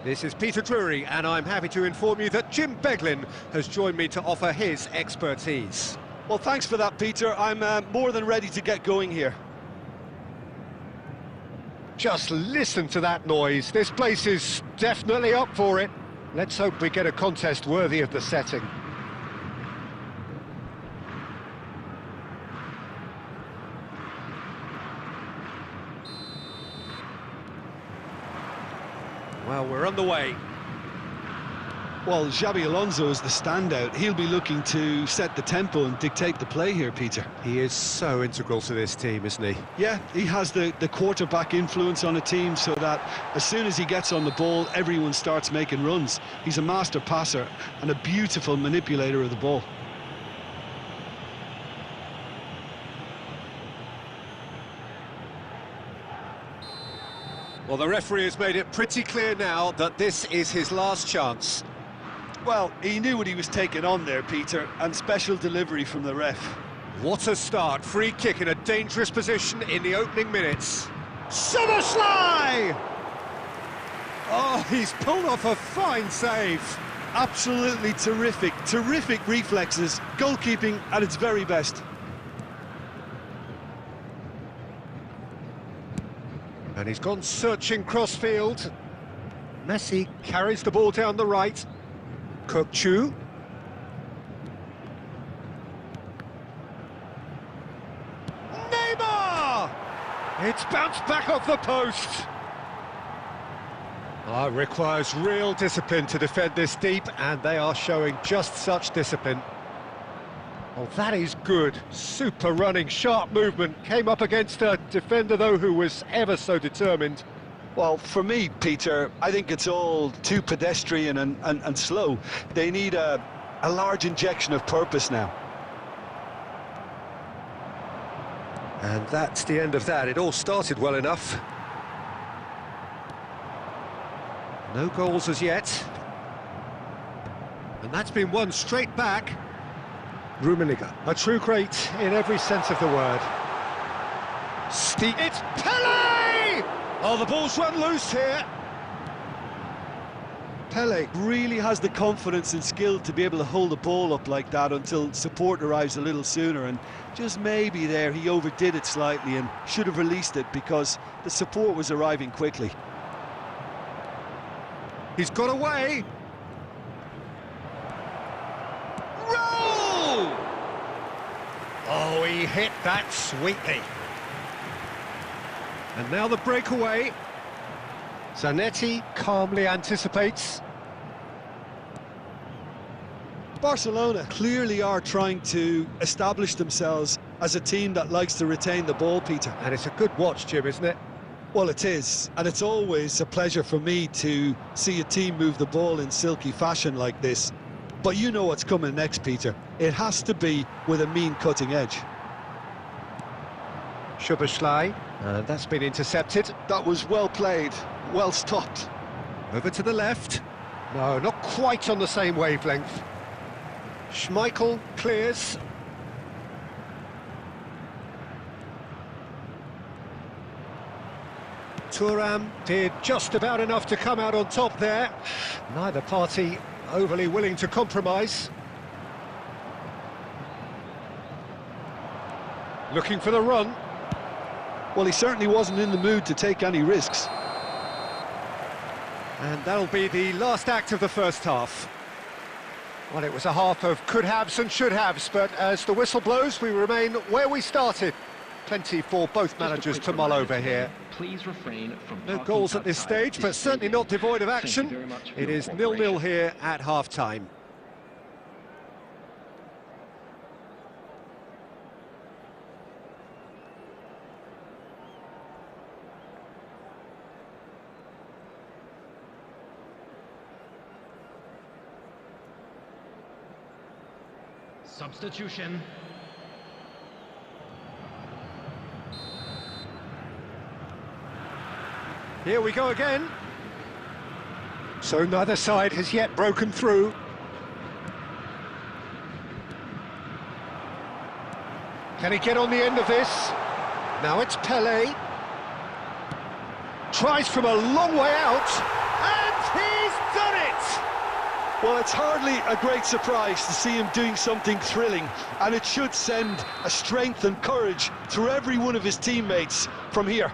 This is Peter Drury and I'm happy to inform you that Jim Beglin has joined me to offer his expertise. Well, thanks for that, Peter. I'm more than ready to get going here. Just listen to that noise. This place is definitely up for it. Let's hope we get a contest worthy of the setting. Well, we're underway. Well, Xabi Alonso is the standout. He'll be looking to set the tempo and dictate the play here, Peter. He is so integral to this team, isn't he? Yeah, he has the quarterback influence on a team so that as soon as he gets on the ball, everyone starts making runs. He's a master passer and a beautiful manipulator of the ball. Well, the referee has made it pretty clear now that this is his last chance. Well, he knew what he was taking on there, Peter, and special delivery from the ref. What a start. Free kick in a dangerous position in the opening minutes. Summerslide! Oh, he's pulled off a fine save. Absolutely terrific, terrific reflexes, goalkeeping at its very best. And he's gone searching crossfield. Messi carries the ball down the right. Kukçu. Neymar! It's bounced back off the post. Oh, it requires real discipline to defend this deep, and they are showing just such discipline. Oh, that is good. Super running, sharp movement. Came up against a defender, though, who was ever so determined. Well, for me, Peter, I think it's all too pedestrian and slow. They need a large injection of purpose now. And that's the end of that. It all started well enough. No goals as yet. And that's been won straight back. Rummenigge, a true great in every sense of the word. It's Pele! Oh, the ball's run loose here. Pele really has the confidence and skill to be able to hold the ball up like that until support arrives a little sooner, and just maybe there he overdid it slightly and should have released it because the support was arriving quickly. He's got away. Roll! Oh, he hit that sweetly. And now the breakaway. Zanetti calmly anticipates. Barcelona clearly are trying to establish themselves as a team that likes to retain the ball, Peter. And it's a good watch, Jim, isn't it? Well, it is, and it's always a pleasure for me to see a team move the ball in silky fashion like this. But you know what's coming next, Peter. It has to be with a mean cutting edge. Szoboszlai, that's been intercepted. That was well played, well stopped. Over to the left. No, not quite on the same wavelength. Schmeichel clears. Thuram did just about enough to come out on top there. Neither party overly willing to compromise. Looking for the run. Well, he certainly wasn't in the mood to take any risks. And that'll be the last act of the first half. Well, it was a half of could-haves and should-haves, but as the whistle blows, we remain where we started. Plenty for both managers to mull over here. Please refrain from no goals at this stage, but certainly not devoid of action. It is 0-0 here at half-time. Substitution. Here we go again. So neither side has yet broken through. Can he get on the end of this? Now it's Pelé. Tries from a long way out, and he's done it! Well, it's hardly a great surprise to see him doing something thrilling, and it should send a strength and courage through every one of his teammates from here.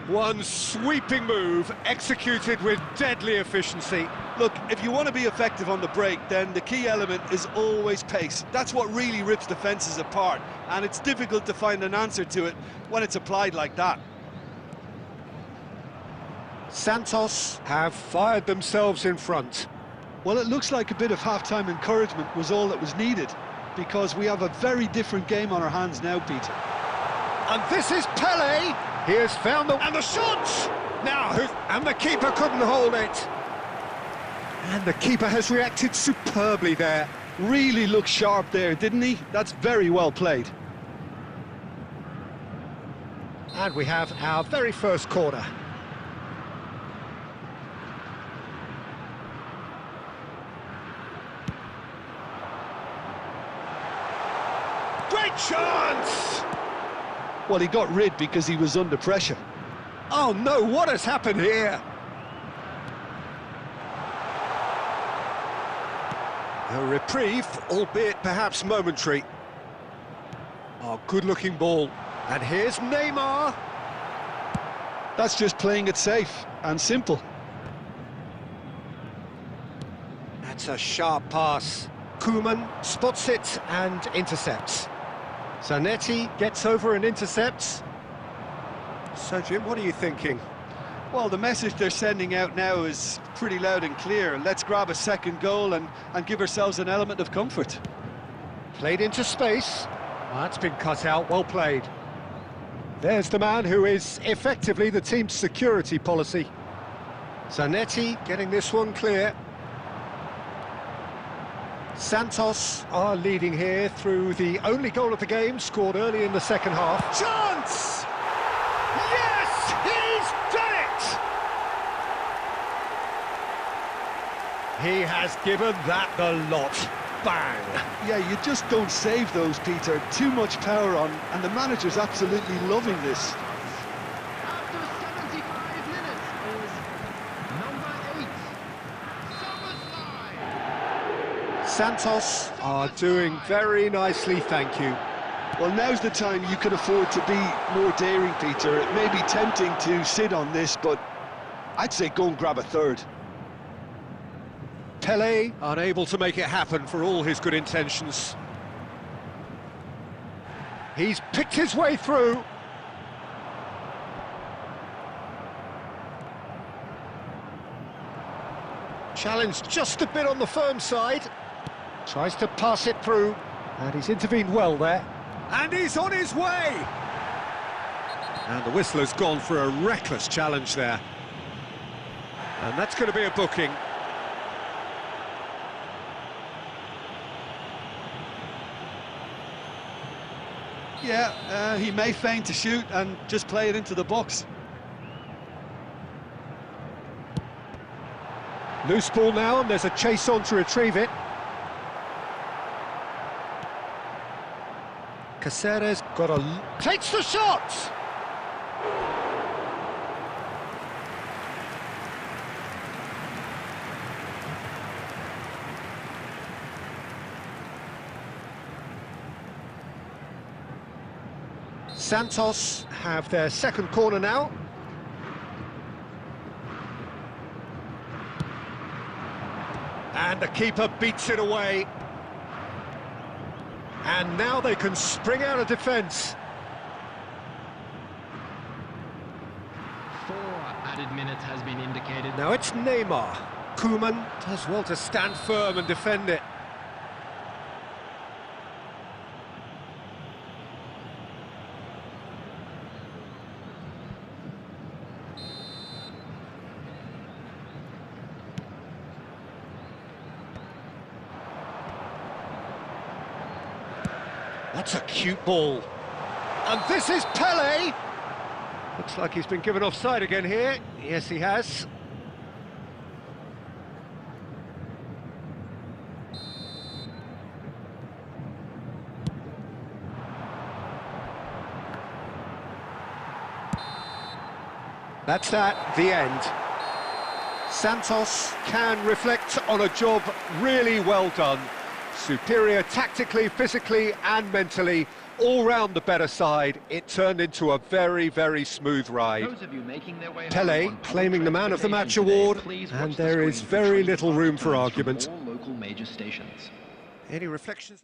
One sweeping move, executed with deadly efficiency. Look, if you want to be effective on the break, then the key element is always pace. That's what really rips defences apart, and it's difficult to find an answer to it when it's applied like that. Santos have fired themselves in front. Well, it looks like a bit of half-time encouragement was all that was needed, because we have a very different game on our hands now, Peter. And this is Pelé. He has found the... And the shot! Now, and the keeper couldn't hold it. And the keeper has reacted superbly there. Really looked sharp there, didn't he? That's very well played. And we have our very first corner. Great chance! Well, he got rid because he was under pressure. Oh no, what has happened here? A reprieve, albeit perhaps momentary. Oh, good-looking ball. And here's Neymar. That's just playing it safe and simple. That's a sharp pass. Koeman spots it and intercepts. Zanetti gets over and intercepts. So, Jim, what are you thinking? Well, the message they're sending out now is pretty loud and clear. Let's grab a second goal and give ourselves an element of comfort. Played into space. Well, that's been cut out, well played. There's the man who is effectively the team's security policy. Zanetti getting this one clear. Santos are leading here through the only goal of the game, scored early in the second half. Chance! Yes, he's done it! He has given that the lot. Bang! Yeah, you just don't save those, Peter. Too much power on, and the manager's absolutely loving this. After 75 minutes is number 8, Santos are doing very nicely, thank you. Well, now's the time you can afford to be more daring, Peter. It may be tempting to sit on this, but I'd say go and grab a third. Pelé unable to make it happen for all his good intentions. He's picked his way through. Challenged just a bit on the firm side. Tries to pass it through, and he's intervened well there. And he's on his way! And the whistler's gone for a reckless challenge there. And that's going to be a booking. Yeah, he may feign to shoot and just play it into the box. Loose ball now, and there's a chase on to retrieve it. Caceres takes the shot! Santos have their second corner now. And the keeper beats it away. And now they can spring out of defence. 4 added minutes has been indicated. Now it's Neymar. Koeman does well to stand firm and defend it. That's a cute ball. And this is Pelé. Looks like he's been given offside again here. Yes, he has. That's that, the end. Santos can reflect on a job really well done. Superior tactically, physically and mentally, all round the better side. It turned into a very, very smooth ride. Pele claiming the Man of the Match award, and there is very little room for argument. Any reflections?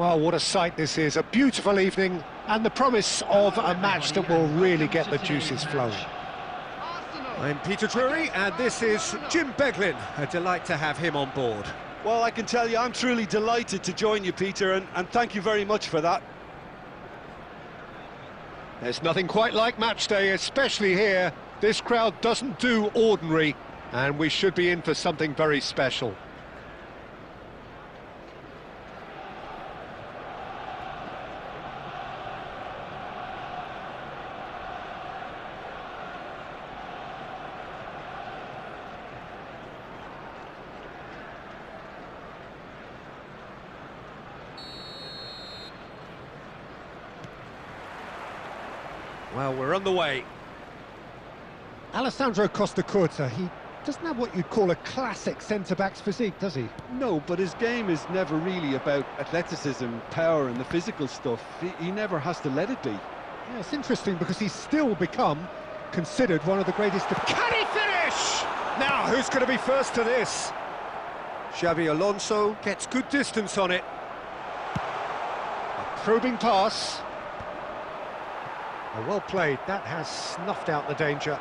Well, what a sight this is, a beautiful evening, and the promise of a match that will really get the juices flowing. I'm Peter Drury, and this is Jim Beglin. A delight to have him on board. Well, I can tell you, I'm truly delighted to join you, Peter, and thank you very much for that. There's nothing quite like match day, especially here. This crowd doesn't do ordinary, and we should be in for something very special. Well, we're on the way. Alessandro Costa Curta, he doesn't have what you'd call a classic centre-back's physique, does he? No, but his game is never really about athleticism, power and the physical stuff. He never has to let it be. Yeah, it's interesting because he's still become considered one of the greatest... Can he finish? Now, who's going to be first to this? Xabi Alonso gets good distance on it. A probing pass. Oh, well played, that has snuffed out the danger.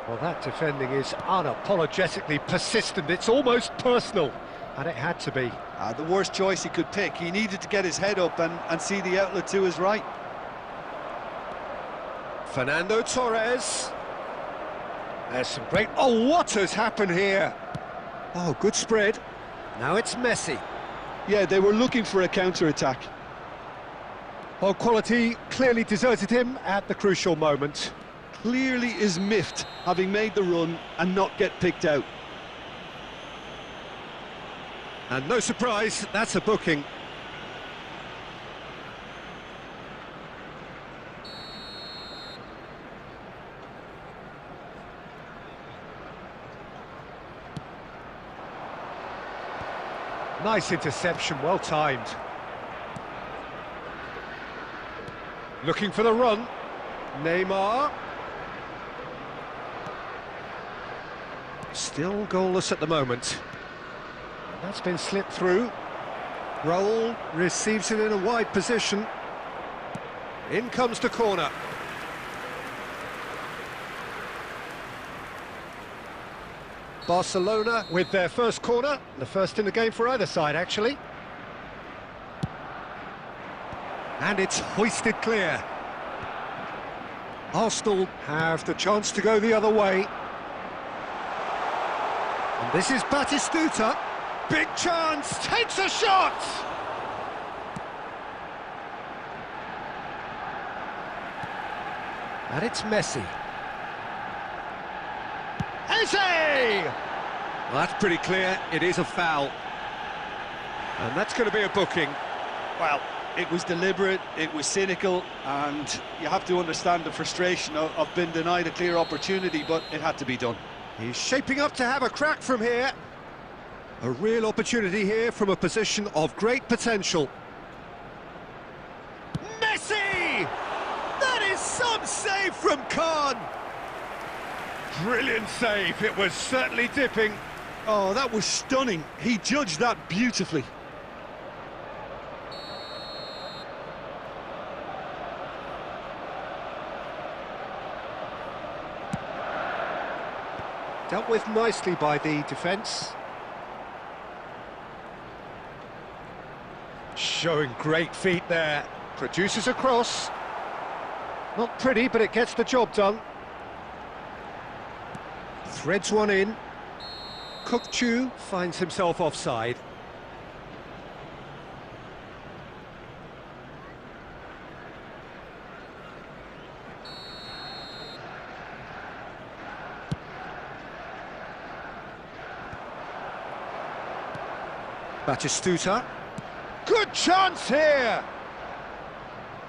Well, that defending is unapologetically persistent, it's almost personal, and it had to be. The worst choice he could pick. He needed to get his head up and see the outlet to his right. Fernando Torres. There's some great... Oh, what has happened here? Oh, good spread. Now it's Messi. Yeah, they were looking for a counter-attack. Well, quality clearly deserted him at the crucial moment. Clearly is miffed, having made the run and not get picked out. And no surprise, that's a booking. Nice interception, well timed. Looking for the run. Neymar. Still goalless at the moment. That's been slipped through. Raul receives it in a wide position. In comes the corner. Barcelona with their first corner. The first in the game for either side, actually. And it's hoisted clear. Arsenal have the chance to go the other way. And this is Batistuta. Big chance, takes a shot! And it's Messi. Eze! Well, that's pretty clear, it is a foul. And that's going to be a booking. Well, it was deliberate, it was cynical, and you have to understand the frustration of being denied a clear opportunity, but it had to be done. He's shaping up to have a crack from here. A real opportunity here from a position of great potential. Messi! That is some save from Khan! Brilliant save, it was certainly dipping. Oh, that was stunning. He judged that beautifully. Dealt with nicely by the defence. Showing great feet there. Produces a cross. Not pretty, but it gets the job done. Threads one in. Kukçu finds himself offside. Batistuta. Good chance here!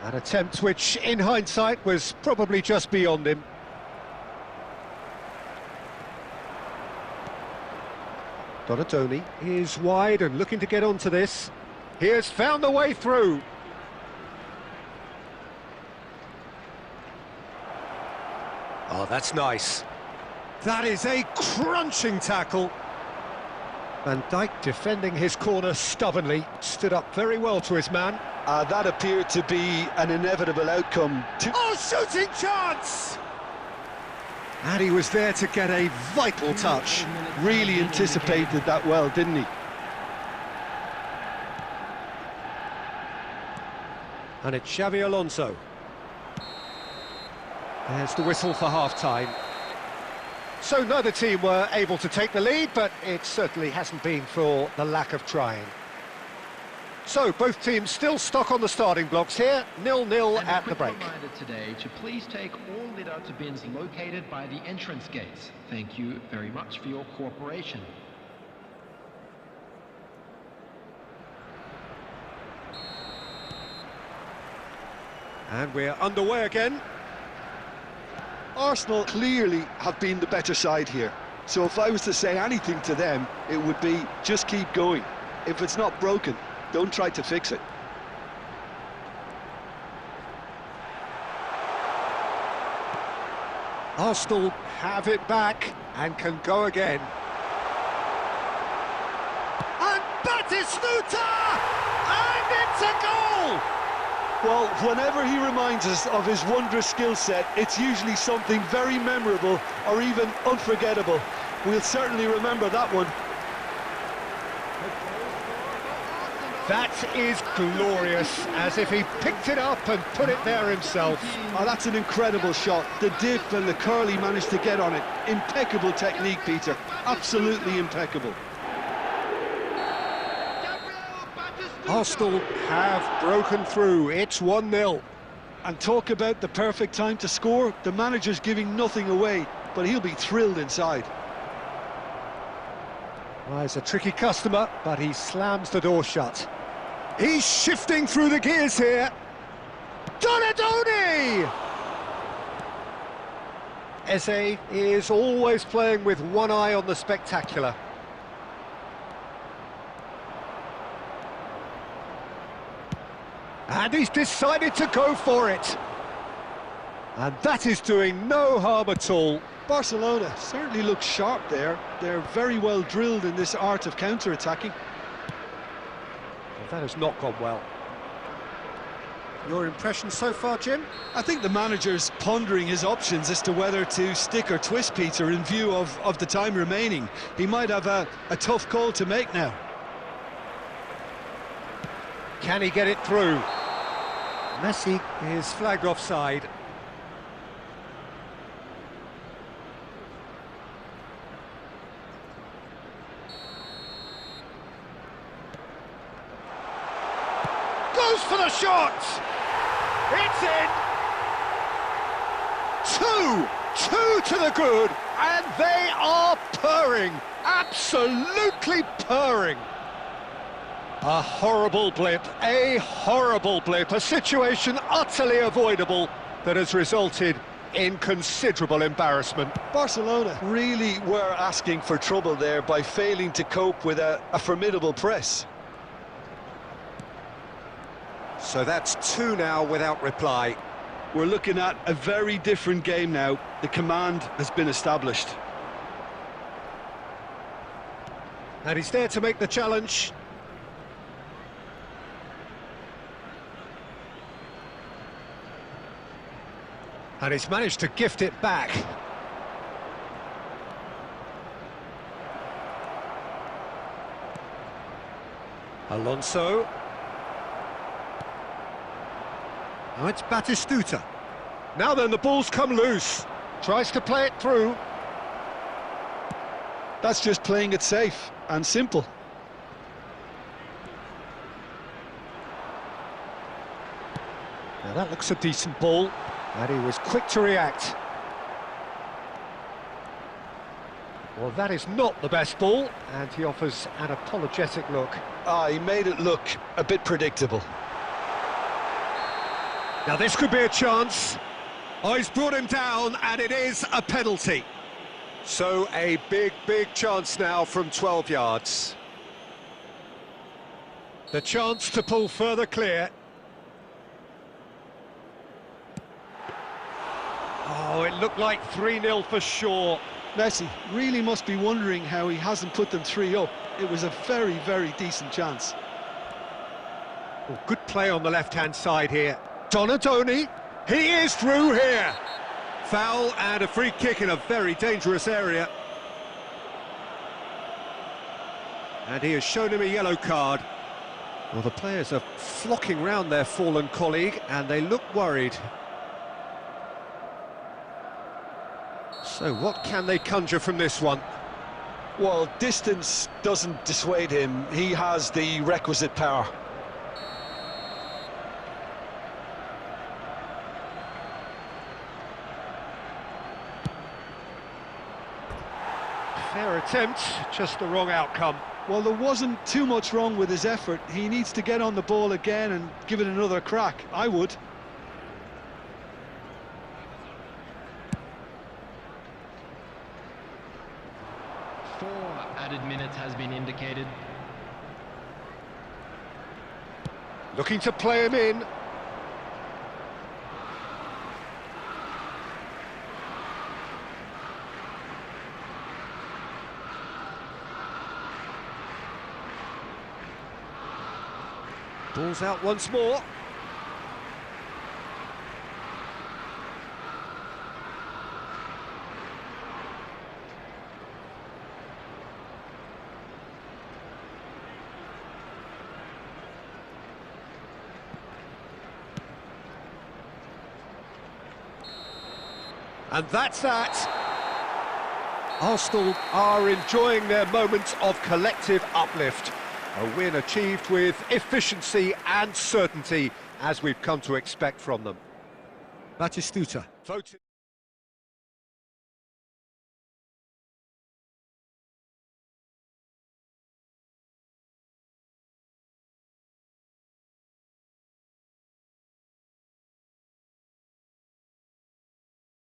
An attempt which, in hindsight, was probably just beyond him. Donatoni is wide and looking to get onto this. He has found the way through. Oh, that's nice. That is a crunching tackle. Van Dijk defending his corner stubbornly, stood up very well to his man. That appeared to be an inevitable outcome. Oh, shooting chance! And he was there to get a vital touch. Really anticipated that well, didn't he? And it's Xavi Alonso. There's the whistle for half-time. So neither team were able to take the lead, but it certainly hasn't been for the lack of trying. So both teams still stuck on the starting blocks here, 0-0 at the break. Reminder today to please take all litter to bins located by the entrance gates. Thank you very much for your cooperation. And we're underway again. Arsenal clearly have been the better side here. So if I was to say anything to them, it would be just keep going. If it's not broken, don't try to fix it. Arsenal have it back and can go again. And Batistuta! And it's a goal! Well, whenever he reminds us of his wondrous skill set, it's usually something very memorable or even unforgettable. We'll certainly remember that one. That is glorious, as if he picked it up and put it there himself. Oh, that's an incredible shot. The dip and the curl he managed to get on it. Impeccable technique, Peter. Absolutely impeccable. Arsenal have broken through. It's 1-0. And talk about the perfect time to score. The manager's giving nothing away, but he'll be thrilled inside. Well, he's a tricky customer, but he slams the door shut. He's shifting through the gears here. Donadoni! Eze is always playing with one eye on the spectacular. And he's decided to go for it. And that is doing no harm at all. Barcelona certainly looks sharp there. They're very well drilled in this art of counter-attacking. Well, that has not gone well. Your impression so far, Jim? I think the manager's pondering his options as to whether to stick or twist, Peter, in view of the time remaining. He might have a tough call to make now. Can he get it through? Messi is flagged offside. Goes for the shot! It's in! Two to the good, and they are purring, absolutely purring. A horrible blip, a situation utterly avoidable that has resulted in considerable embarrassment. Barcelona really were asking for trouble there by failing to cope with a formidable press. So that's 2 now without reply. We're looking at a very different game now. The command has been established. And he's there to make the challenge. And he's managed to gift it back. Alonso. Now it's Batistuta. Now then, the ball's come loose. Tries to play it through. That's just playing it safe and simple. Now that looks a decent ball. And he was quick to react. Well, that is not the best ball, and he offers an apologetic look. He made it look a bit predictable. Now this could be a chance. Oh, he's brought him down, and it is a penalty. So a big chance now from 12 yards. The chance to pull further clear. Oh, it looked like 3-0 for sure. Messi really must be wondering how he hasn't put them 3 up. It was a very, very decent chance. Oh, good play on the left-hand side here. Donatoni, he is through here. Foul and a free kick in a very dangerous area. And he has shown him a yellow card. Well, the players are flocking round their fallen colleague and they look worried. So what can they conjure from this one? Well, distance doesn't dissuade him. He has the requisite power. Fair attempt, just the wrong outcome. Well, there wasn't too much wrong with his effort. He needs to get on the ball again and give it another crack. I would. Four added minutes has been indicated. Looking to play him in. Ball's out once more. And that's that. Arsenal are enjoying their moments of collective uplift. A win achieved with efficiency and certainty, as we've come to expect from them. Batistuta. Voted.